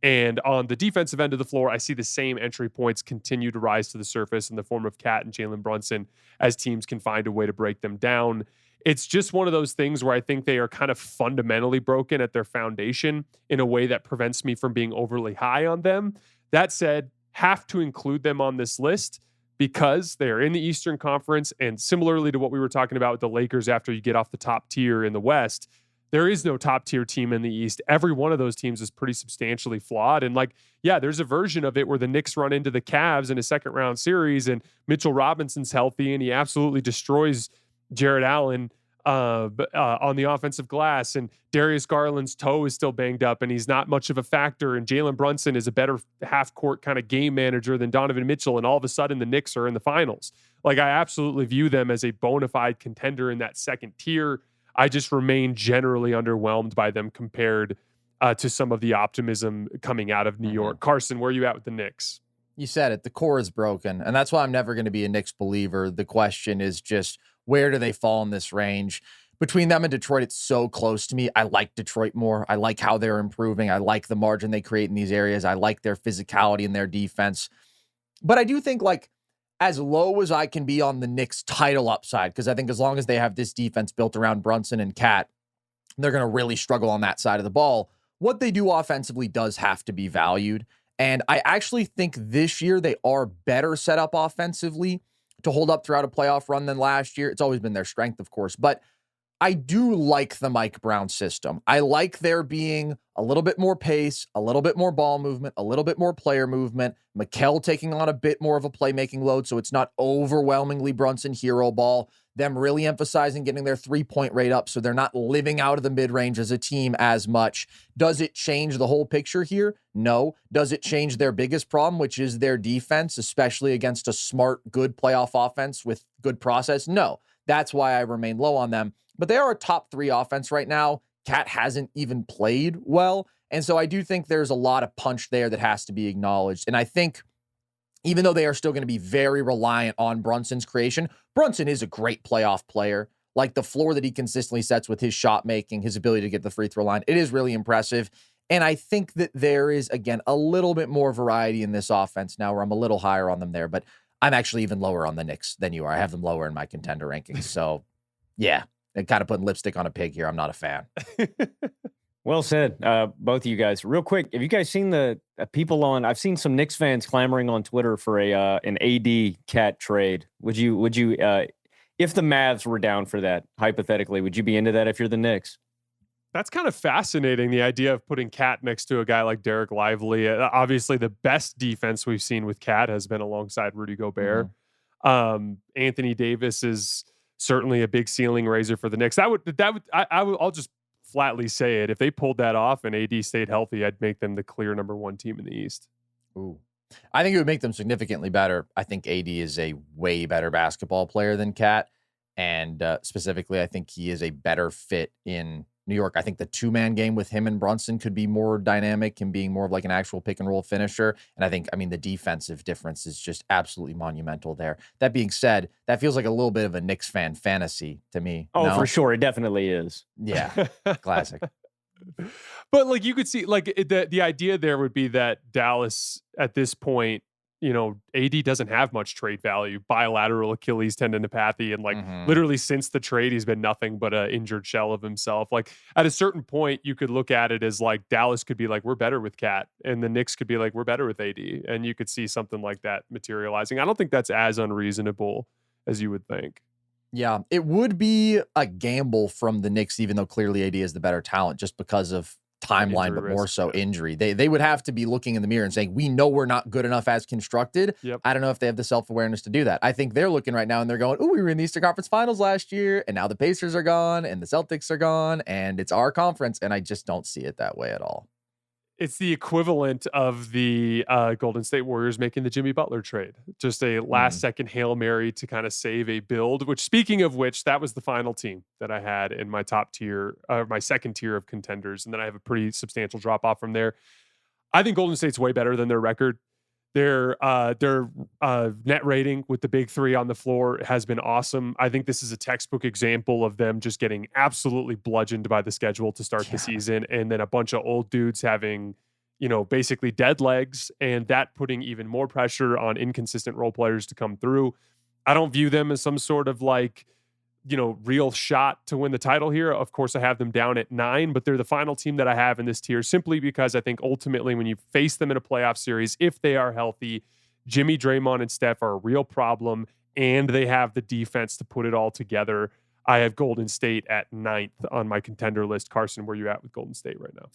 And on the defensive end of the floor, I see the same entry points continue to rise to the surface in the form of Cat and Jalen Brunson, as teams can find a way to break them down. It's just one of those things where I think they are kind of fundamentally broken at their foundation in a way that prevents me from being overly high on them. That said, have to include them on this list because they are in the Eastern Conference, and similarly to what we were talking about with the Lakers after you get off the top tier in the West, there is no top tier team in the East. Every one of those teams is pretty substantially flawed. And like, yeah, there's a version of it where the Knicks run into the Cavs in a second round series and Mitchell Robinson's healthy and he absolutely destroys Jared Allen on the offensive glass. And Darius Garland's toe is still banged up and he's not much of a factor. And Jalen Brunson is a better half court kind of game manager than Donovan Mitchell. And all of a sudden the Knicks are in the finals. Like, I absolutely view them as a bona fide contender in that second tier. I just remain generally underwhelmed by them compared to some of the optimism coming out of New York. Carson, where are you at with the Knicks?
You said it. The core is broken, and that's why I'm never going to be a Knicks believer. The question is just, where do they fall in this range? Between them and Detroit, it's so close to me. I like Detroit more. I like how they're improving. I like the margin they create in these areas. I like their physicality and their defense. But I do think, like, as low as I can be on the Knicks title upside, because I think as long as they have this defense built around Brunson and Cat, they're going to really struggle on that side of the ball. What they do offensively does have to be valued. And I actually think this year they are better set up offensively to hold up throughout a playoff run than last year. It's always been their strength, of course. But I do like the Mike Brown system. I like there being a little bit more pace, a little bit more ball movement, a little bit more player movement, Mikal taking on a bit more of a playmaking load so it's not overwhelmingly Brunson hero ball, them really emphasizing getting their three-point rate up so they're not living out of the mid-range as a team as much. Does it change the whole picture here? No. Does it change their biggest problem, which is their defense, especially against a smart, good playoff offense with good process? No. That's why I remain low on them. But they are a top 3 offense right now. Cat hasn't even played well. And so I do think there's a lot of punch there that has to be acknowledged. And I think even though they are still going to be very reliant on Brunson's creation, Brunson is a great playoff player. Like the floor that he consistently sets with his shot making, his ability to get the free throw line, it is really impressive. And I think that there is, again, a little bit more variety in this offense now where I'm a little higher on them there. But I'm actually even lower on the Knicks than you are. I have them lower in my contender rankings. So, yeah. And kind of putting lipstick on a pig here. I'm not a fan.
Well said, both of you guys. Real quick, have you guys seen the people on? I've seen some Knicks fans clamoring on Twitter for an AD Cat trade. Would you, if the Mavs were down for that, hypothetically, would you be into that if you're the Knicks?
That's kind of fascinating, the idea of putting Cat next to a guy like Derek Lively. Obviously, the best defense we've seen with Cat has been alongside Rudy Gobert. Anthony Davis is certainly a big ceiling raiser for the Knicks. I'll just flatly say it. If they pulled that off and AD stayed healthy, I'd make them the clear number 1 team in the East.
Ooh. I think it would make them significantly better. I think AD is a way better basketball player than Cat. And specifically, I think he is a better fit in New York. I think the 2-man game with him and Brunson could be more dynamic and being more of like an actual pick and roll finisher. And I think, the defensive difference is just absolutely monumental there. That being said, that feels like a little bit of a Knicks fan fantasy to me.
Oh,
no?
For sure. It definitely is.
Yeah. Classic.
But like you could see, like the idea there would be that Dallas at this point, AD doesn't have much trade value, bilateral Achilles tendinopathy. And like literally since the trade, he's been nothing but an injured shell of himself. Like at a certain point, you could look at it as like Dallas could be like, we're better with Cat. And the Knicks could be like, we're better with AD. And you could see something like that materializing. I don't think that's as unreasonable as you would think.
Yeah, it would be a gamble from the Knicks, even though clearly AD is the better talent just because of timeline,
injury
but more
risk,
so injury. They would have to be looking in the mirror and saying, we know we're not good enough as constructed.
Yep.
I don't know if they have the self-awareness to do that. I think they're looking right now and they're going, we were in the Eastern Conference Finals last year, and now the Pacers are gone, and the Celtics are gone, and it's our conference, and I just don't see it that way at all.
It's the equivalent of the Golden State Warriors making the Jimmy Butler trade. Just a last-second Hail Mary to kind of save a build, which, speaking of which, that was the final team that I had in my top tier, my second tier of contenders, and then I have a pretty substantial drop-off from there. I think Golden State's way better than their record. Their net rating with the big 3 on the floor has been awesome. I think this is a textbook example of them just getting absolutely bludgeoned by the schedule to start the season, and then a bunch of old dudes having, basically dead legs, and that putting even more pressure on inconsistent role players to come through. I don't view them as some sort of like, real shot to win the title here. Of course, I have them down at 9, but they're the final team that I have in this tier simply because I think ultimately when you face them in a playoff series, if they are healthy, Jimmy, Draymond, and Steph are a real problem, and they have the defense to put it all together. I have Golden State at 9th on my contender list. Carson, where are you at with Golden State right now?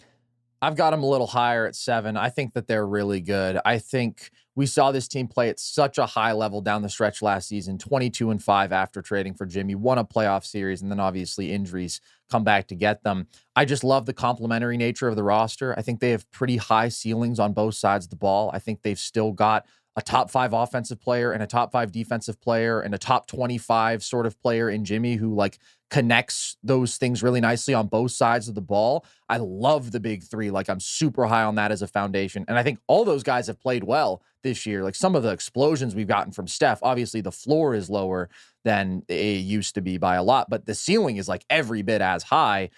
I've got them a little higher at 7. I think that they're really good. I think we saw this team play at such a high level down the stretch last season, 22-5 after trading for Jimmy, won a playoff series, and then obviously injuries come back to get them. I just love the complementary nature of the roster. I think they have pretty high ceilings on both sides of the ball. I think they've still got a top 5 offensive player and a top 5 defensive player and a top 25 sort of player in Jimmy who like connects those things really nicely on both sides of the ball. I love the big 3. Like I'm super high on that as a foundation. And I think all those guys have played well this year. Like some of the explosions we've gotten from Steph, obviously the floor is lower than it used to be by a lot, but the ceiling is like every bit as high.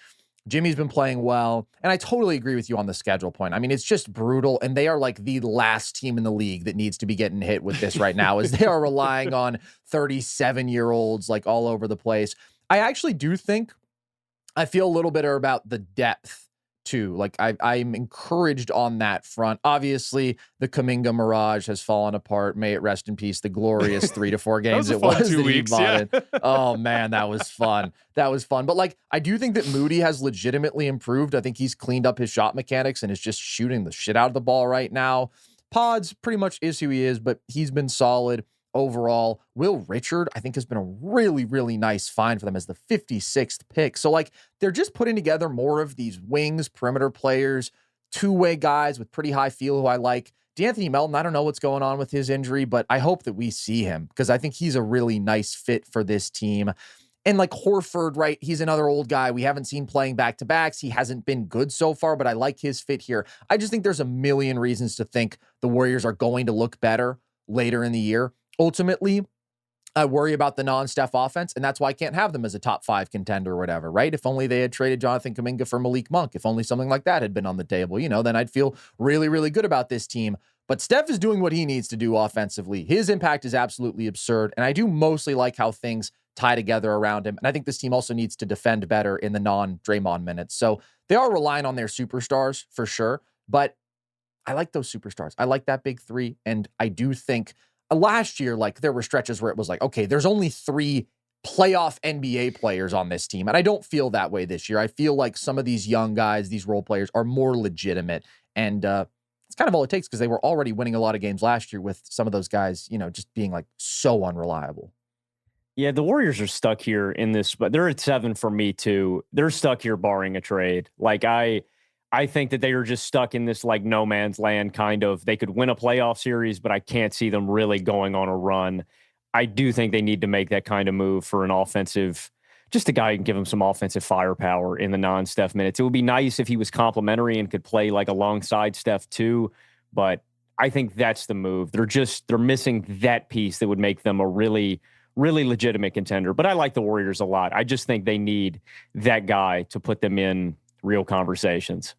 Jimmy's been playing well, and I totally agree with you on the schedule point. I mean, it's just brutal, and they are like the last team in the league that needs to be getting hit with this right now, as they are relying on 37-year-olds like all over the place. I actually do think I feel a little better about the depth too. Like I'm encouraged on that front. Obviously, the Kuminga mirage has fallen apart. May it rest in peace. The glorious 3 to 4 games
That was a fun 2
that he
weeks,
bought
yeah.
in. Oh man, that was fun. That was fun. But like, I do think that Moody has legitimately improved. I think he's cleaned up his shot mechanics and is just shooting the shit out of the ball right now. Pods pretty much is who he is, but he's been solid overall. Will Richard, I think, has been a really, really nice find for them as the 56th pick. So, like, they're just putting together more of these wings, perimeter players, two-way guys with pretty high feel who I like. D'Anthony Melton, I don't know what's going on with his injury, but I hope that we see him because I think he's a really nice fit for this team. And like Horford, right? He's another old guy we haven't seen playing back-to-backs. He hasn't been good so far, but I like his fit here. I just think there's a million reasons to think the Warriors are going to look better later in the year. Ultimately, I worry about the non-Steph offense, and that's why I can't have them as a top 5 contender or whatever, right? If only they had traded Jonathan Kuminga for Malik Monk, if only something like that had been on the table, then I'd feel really, really good about this team. But Steph is doing what he needs to do offensively. His impact is absolutely absurd, and I do mostly like how things tie together around him. And I think this team also needs to defend better in the non-Draymond minutes. So they are relying on their superstars for sure, but I like those superstars. I like that big 3, and I do think last year, like, there were stretches where it was like, okay, there's only 3 playoff NBA players on this team. And I don't feel that way this year. I feel like some of these young guys, these role players, are more legitimate. And it's kind of all it takes because they were already winning a lot of games last year with some of those guys, just being like so unreliable.
Yeah, the Warriors are stuck here in this, but they're at 7 for me too. They're stuck here barring a trade. Like I think that they are just stuck in this like no man's land kind of. They could win a playoff series, but I can't see them really going on a run. I do think they need to make that kind of move for an offensive, just a guy who can give them some offensive firepower in the non-Steph minutes. It would be nice if he was complimentary and could play like alongside Steph too, but I think that's the move. They're missing that piece that would make them a really, really legitimate contender. But I like the Warriors a lot. I just think they need that guy to put them in real conversations.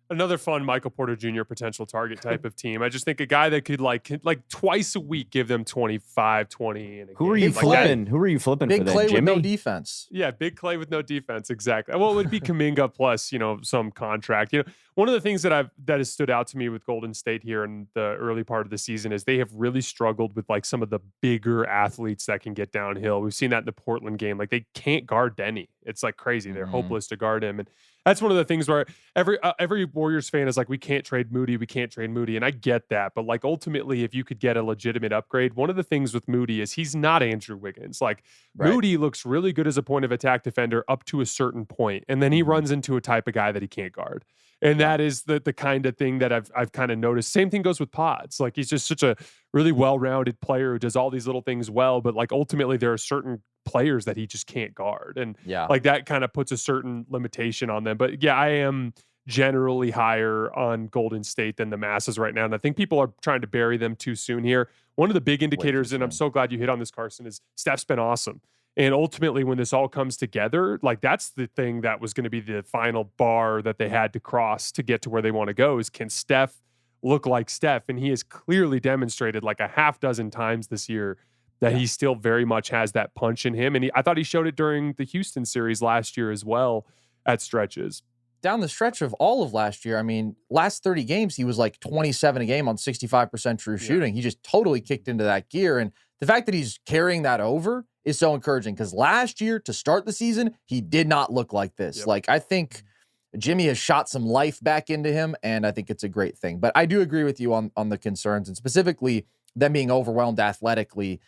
Another fun Michael Porter Jr. potential target type of team. I just think a guy that could like twice a week give them 25, 20. In a
Who
game.
are you
Like
flipping? Who are you flipping
Big
for that,
Clay with
Jimmy?
no defense.
Yeah, big Clay with no defense. Exactly. Well, it would be Kuminga plus, some contract. One of the things that has stood out to me with Golden State here in the early part of the season is they have really struggled with like some of the bigger athletes that can get downhill. We've seen that in the Portland game. Like they can't guard Denny. It's like crazy. They're hopeless to guard him. And that's one of the things where every Warriors fan is like, we can't trade Moody. We can't trade Moody. And I get that. But like ultimately, if you could get a legitimate upgrade, one of the things with Moody is he's not Andrew Wiggins. Like
Right.
Moody looks really good as a point of attack defender up to a certain point, and then he runs into a type of guy that he can't guard. And that is the kind of thing that I've kind of noticed. Same thing goes with Pods. Like he's just such a really well-rounded player who does all these little things well, but like ultimately there are certain players that he just can't guard. And like that kind of puts a certain limitation on them. But yeah, I am generally higher on Golden State than the masses right now. And I think people are trying to bury them too soon here. One of the big indicators, and I'm so glad you hit on this, Carson, is Steph's been awesome. And ultimately, when this all comes together, like that's the thing that was going to be the final bar that they had to cross to get to where they want to go is, can Steph look like Steph? And he has clearly demonstrated like a half dozen times this year that he still very much has that punch in him. And I thought he showed it during the Houston series last year as well at stretches.
Down the stretch of all of last year, I mean, last 30 games, he was like 27 a game on 65% true shooting. He just totally kicked into that gear. And the fact that he's carrying that over is so encouraging because last year to start the season, he did not look like this. Like, I think Jimmy has shot some life back into him, and I think it's a great thing. But I do agree with you on the concerns, and specifically them being overwhelmed athletically.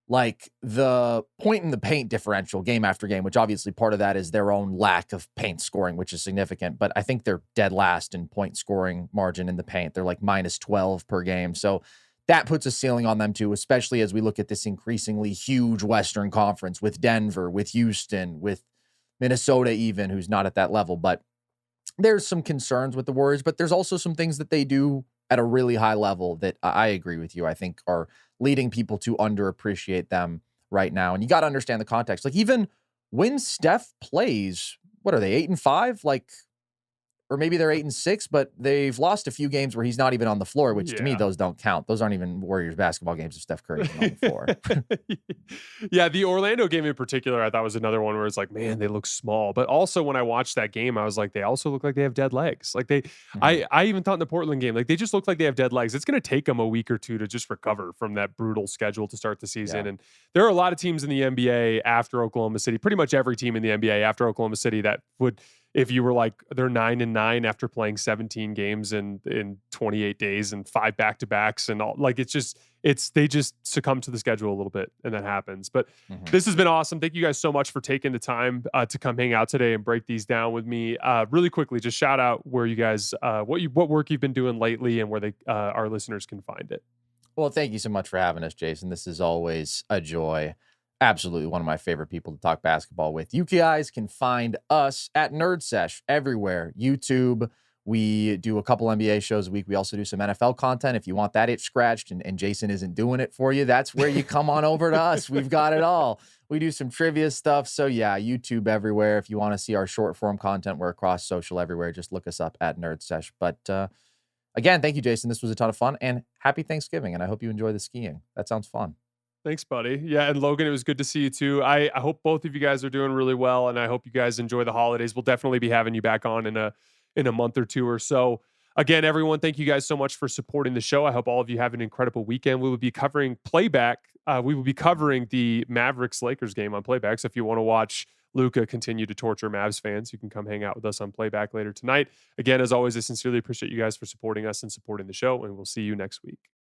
Like the point in the paint differential game after game, which obviously part of that is their own lack of paint scoring, which is significant. But I think they're dead last in point scoring margin in the paint. They're like minus 12 per game. So that puts a ceiling on them too, especially as we look at this increasingly huge Western Conference with Denver, with Houston, with Minnesota even, who's not at that level. But there's some concerns with the Warriors, but there's also some things that they do at a really high level that I agree with you, I think are leading people to underappreciate them right now. And you got to understand the context. Like even when Steph plays, what are they, 8-5? Like or maybe they're 8-6, but they've lost a few games where he's not even on the floor, which to me, those don't count. Those aren't even Warriors basketball games if Steph Curry's on the floor.
Yeah, the Orlando game in particular, I thought was another one where it's like, man, they look small. But also when I watched that game, I was like, they also look like they have dead legs. Like I even thought in the Portland game, like they just look like they have dead legs. It's going to take them a week or two to just recover from that brutal schedule to start the season. And there are a lot of teams in the NBA after Oklahoma City, pretty much every team in the NBA after Oklahoma City that would, if you were like, they're 9-9 after playing 17 games in 28 days and 5 back-to-backs and all, like, they just succumb to the schedule a little bit and that happens. But this has been awesome. Thank you guys so much for taking the time to come hang out today and break these down with me. Really quickly, just shout out where you guys, what work you've been doing lately and where our listeners can find it.
Well, thank you so much for having us, Jason. This is always a joy. Absolutely one of my favorite people to talk basketball with. You guys can find us at Nerd Sesh everywhere. YouTube. We do a couple NBA shows a week. We also do some NFL content. If you want that itch scratched and Jason isn't doing it for you, that's where you come on over to us. We've got it all. We do some trivia stuff. So yeah, YouTube everywhere. If you want to see our short form content, we're across social everywhere. Just look us up at Nerd Sesh. But again, thank you, Jason. This was a ton of fun, and happy Thanksgiving. And I hope you enjoy the skiing. That sounds fun.
Thanks, buddy. Yeah, and Logan, it was good to see you too. I hope both of you guys are doing really well, and I hope you guys enjoy the holidays. We'll definitely be having you back on in a month or two or so. Again, everyone, thank you guys so much for supporting the show. I hope all of you have an incredible weekend. We will be covering playback. We will be covering the Mavericks-Lakers game on playback. So if you want to watch Luka continue to torture Mavs fans, you can come hang out with us on playback later tonight. Again, as always, I sincerely appreciate you guys for supporting us and supporting the show, and we'll see you next week.